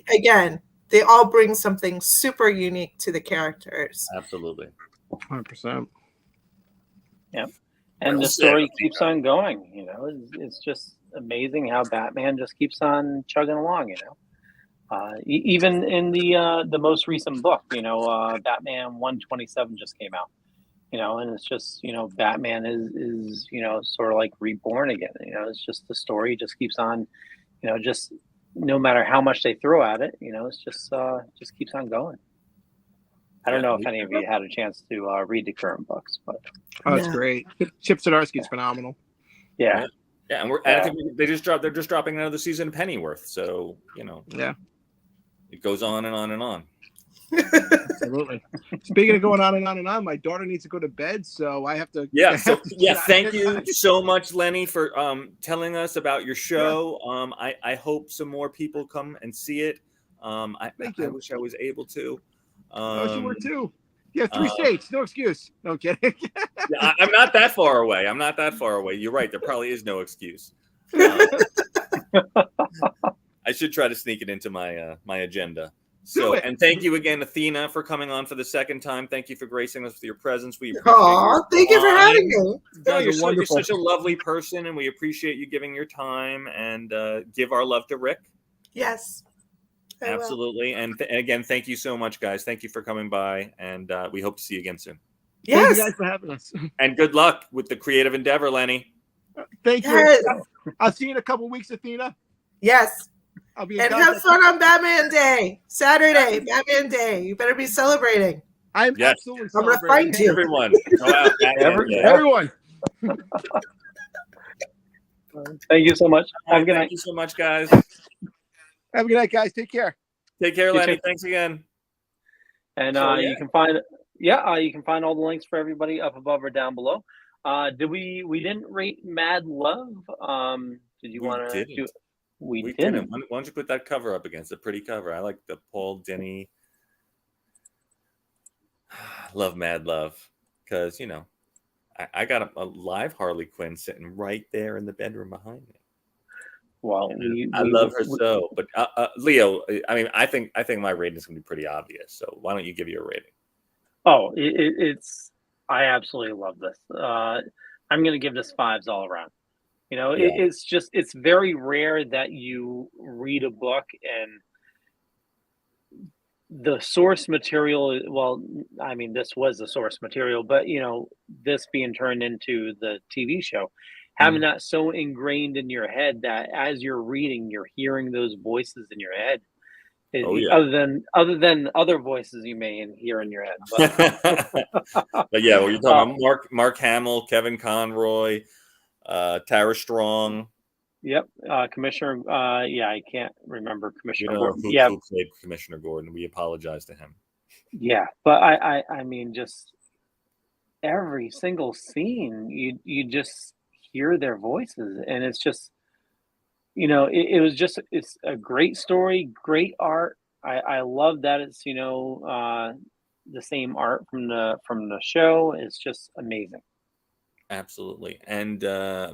again, they all bring something super unique to the characters. Absolutely. 100%. Yeah, and the story keeps on going. It's just amazing how Batman just keeps on chugging along. Even in the most recent book, Batman 127 just came out. And it's just Batman is sort of like reborn again. It's just the story just keeps on. Just no matter how much they throw at it, it's just keeps on going. I don't know if any of you had a chance to read the current books, but it's great. Chip Zdarsky's phenomenal. Yeah, and I think they're just dropping another season of Pennyworth, so it goes on and on and on. Absolutely. Speaking of going on and on and on, my daughter needs to go to bed, so I have to. Thank you so much, Lenny, for telling us about your show. I hope some more people come and see it. I wish I was able to. You were too. Yeah, 3 states. No excuse. No kidding. I'm not that far away. You're right. There probably is no excuse. I should try to sneak it into my my agenda. So, and thank you again, Athena, for coming on for the second time. Thank you for gracing us with your presence. We thank you for having me. You're such a lovely person, and we appreciate you giving your time. And give our love to Rick. Yes. Absolutely. And again, thank you so much, guys. Thank you for coming by, and we hope to see you again soon. Yes. Thank you guys for having us. And good luck with the creative endeavor, Lenny. Thank you. I'll see you in a couple weeks, Athena. Yes. I'll be and have fun on Batman Day, Saturday, Batman Day. You better be celebrating. I'm absolutely I'm going to find you. Everyone. Go out, everyone. Thank you so much. Have a good night. Thank you so much, guys. Have a good night, guys. Take care. Take care, Lenny. Thanks again. And you can find you can find all the links for everybody up above or down below. We didn't rate Mad Love. Did you want to do? We didn't. Why don't you put that cover up against a pretty cover? I like the Paul Dini. Love Mad Love because I got a live Harley Quinn sitting right there in the bedroom behind me. Well, I love her so, but Leo, I mean, I think my rating is going to be pretty obvious. So why don't you give your rating? Oh, I absolutely love this. I'm going to give this 5s all around. It's very rare that you read a book and the source material. Well, I mean, this was the source material, but this being turned into the TV show. Having that so ingrained in your head that as you're reading, you're hearing those voices in your head. Other than other voices you may hear in your head. But yeah, well, you're talking about Mark Hamill, Kevin Conroy, Tara Strong. Yep, Commissioner. I can't remember Commissioner Gordon. Who played Commissioner Gordon? We apologize to him. Yeah, but I mean, just every single scene, you just hear their voices, and it's just, it was just it's a great story, great art. I love that it's the same art from the show. It's just amazing. Absolutely. And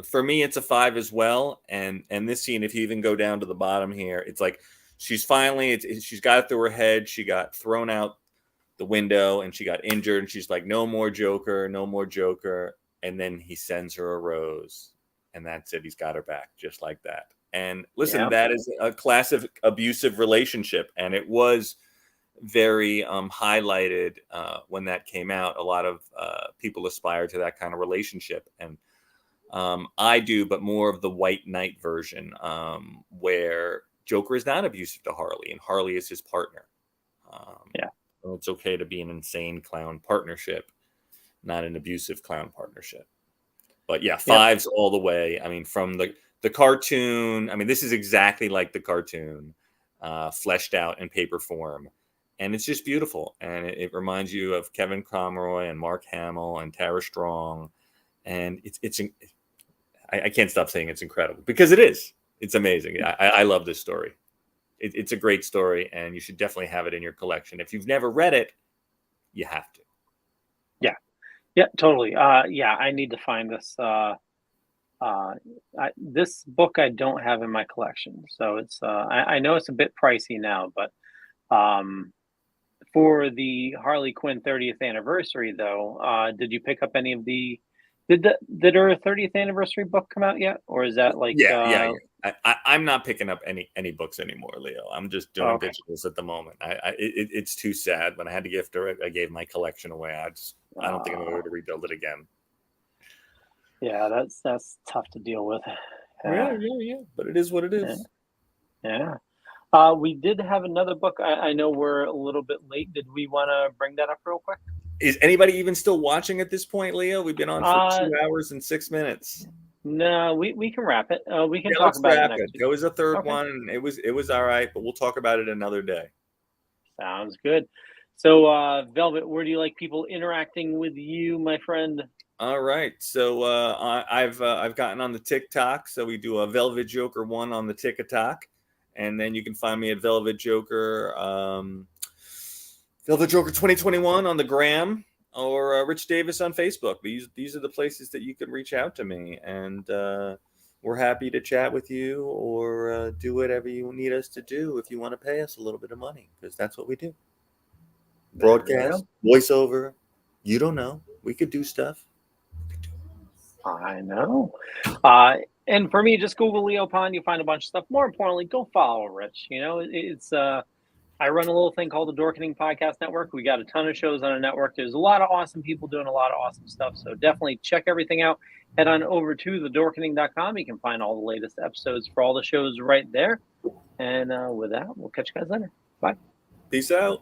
for me, it's a 5 as well. And this scene, if you even go down to the bottom here, it's like she's finally she's got it through her head. She got thrown out the window and she got injured, and she's like, no more Joker, no more Joker. And then he sends her a rose, and that's it. He's got her back just like that. And listen, Yeah. that is a classic abusive relationship, and it was very highlighted when that came out. A lot of people aspire to that kind of relationship, and I do, but more of the White Knight version, where Joker is not abusive to Harley, and Harley is his partner. Yeah. So it's okay to be an insane clown partnership, not an abusive clown partnership. But yeah, 5s all the way. I mean, from the cartoon, I mean, this is exactly like the cartoon, fleshed out in paper form. And it's just beautiful. And it reminds you of Kevin Conroy and Mark Hamill and Tara Strong. And I can't stop saying it's incredible, because it is. It's amazing. I love this story. It's a great story, and you should definitely have it in your collection. If you've never read it, you have to. Yeah, totally. Yeah, I need to find this. This book I don't have in my collection, so it's. I know it's a bit pricey now, but for the Harley Quinn 30th anniversary, though, did you pick up any of the? Did her 30th anniversary book come out yet, or is that like? Yeah. I'm not picking up any books anymore, Leo. I'm just doing digitals at the moment. It's too sad. When I had to gift her, I gave my collection away. I don't think I'm going to rebuild it again. Yeah, that's tough to deal with. Yeah. But it is what it is. Yeah. We did have another book. I know we're a little bit late. Did we want to bring that up real quick? Is anybody even still watching at this point, Leo? We've been on for 2 hours and 6 minutes. No, we can wrap it. We can talk let's about wrap it next week. There was a third one. And it was all right, but we'll talk about it another day. Sounds good. So, Velvet, where do you like people interacting with you, my friend? All right. So I've gotten on the TikTok. So we do a Velvet Joker 1 on the TikTok, and then you can find me at Velvet Joker 2021 on the gram, or Rich Davis on Facebook. These are the places that you can reach out to me, and we're happy to chat with you, or do whatever you need us to do if you want to pay us a little bit of money, because that's what we do. Broadcast, voiceover, you don't know. We could do stuff. I know. And for me, just Google Leo Pond. You'll find a bunch of stuff. More importantly, go follow Rich. It's I run a little thing called the Dorkening Podcast Network. We got a ton of shows on a network. There's a lot of awesome people doing a lot of awesome stuff. So definitely check everything out. Head on over to thedorkening.com. You can find all the latest episodes for all the shows right there. And with that, we'll catch you guys later. Bye. Peace out.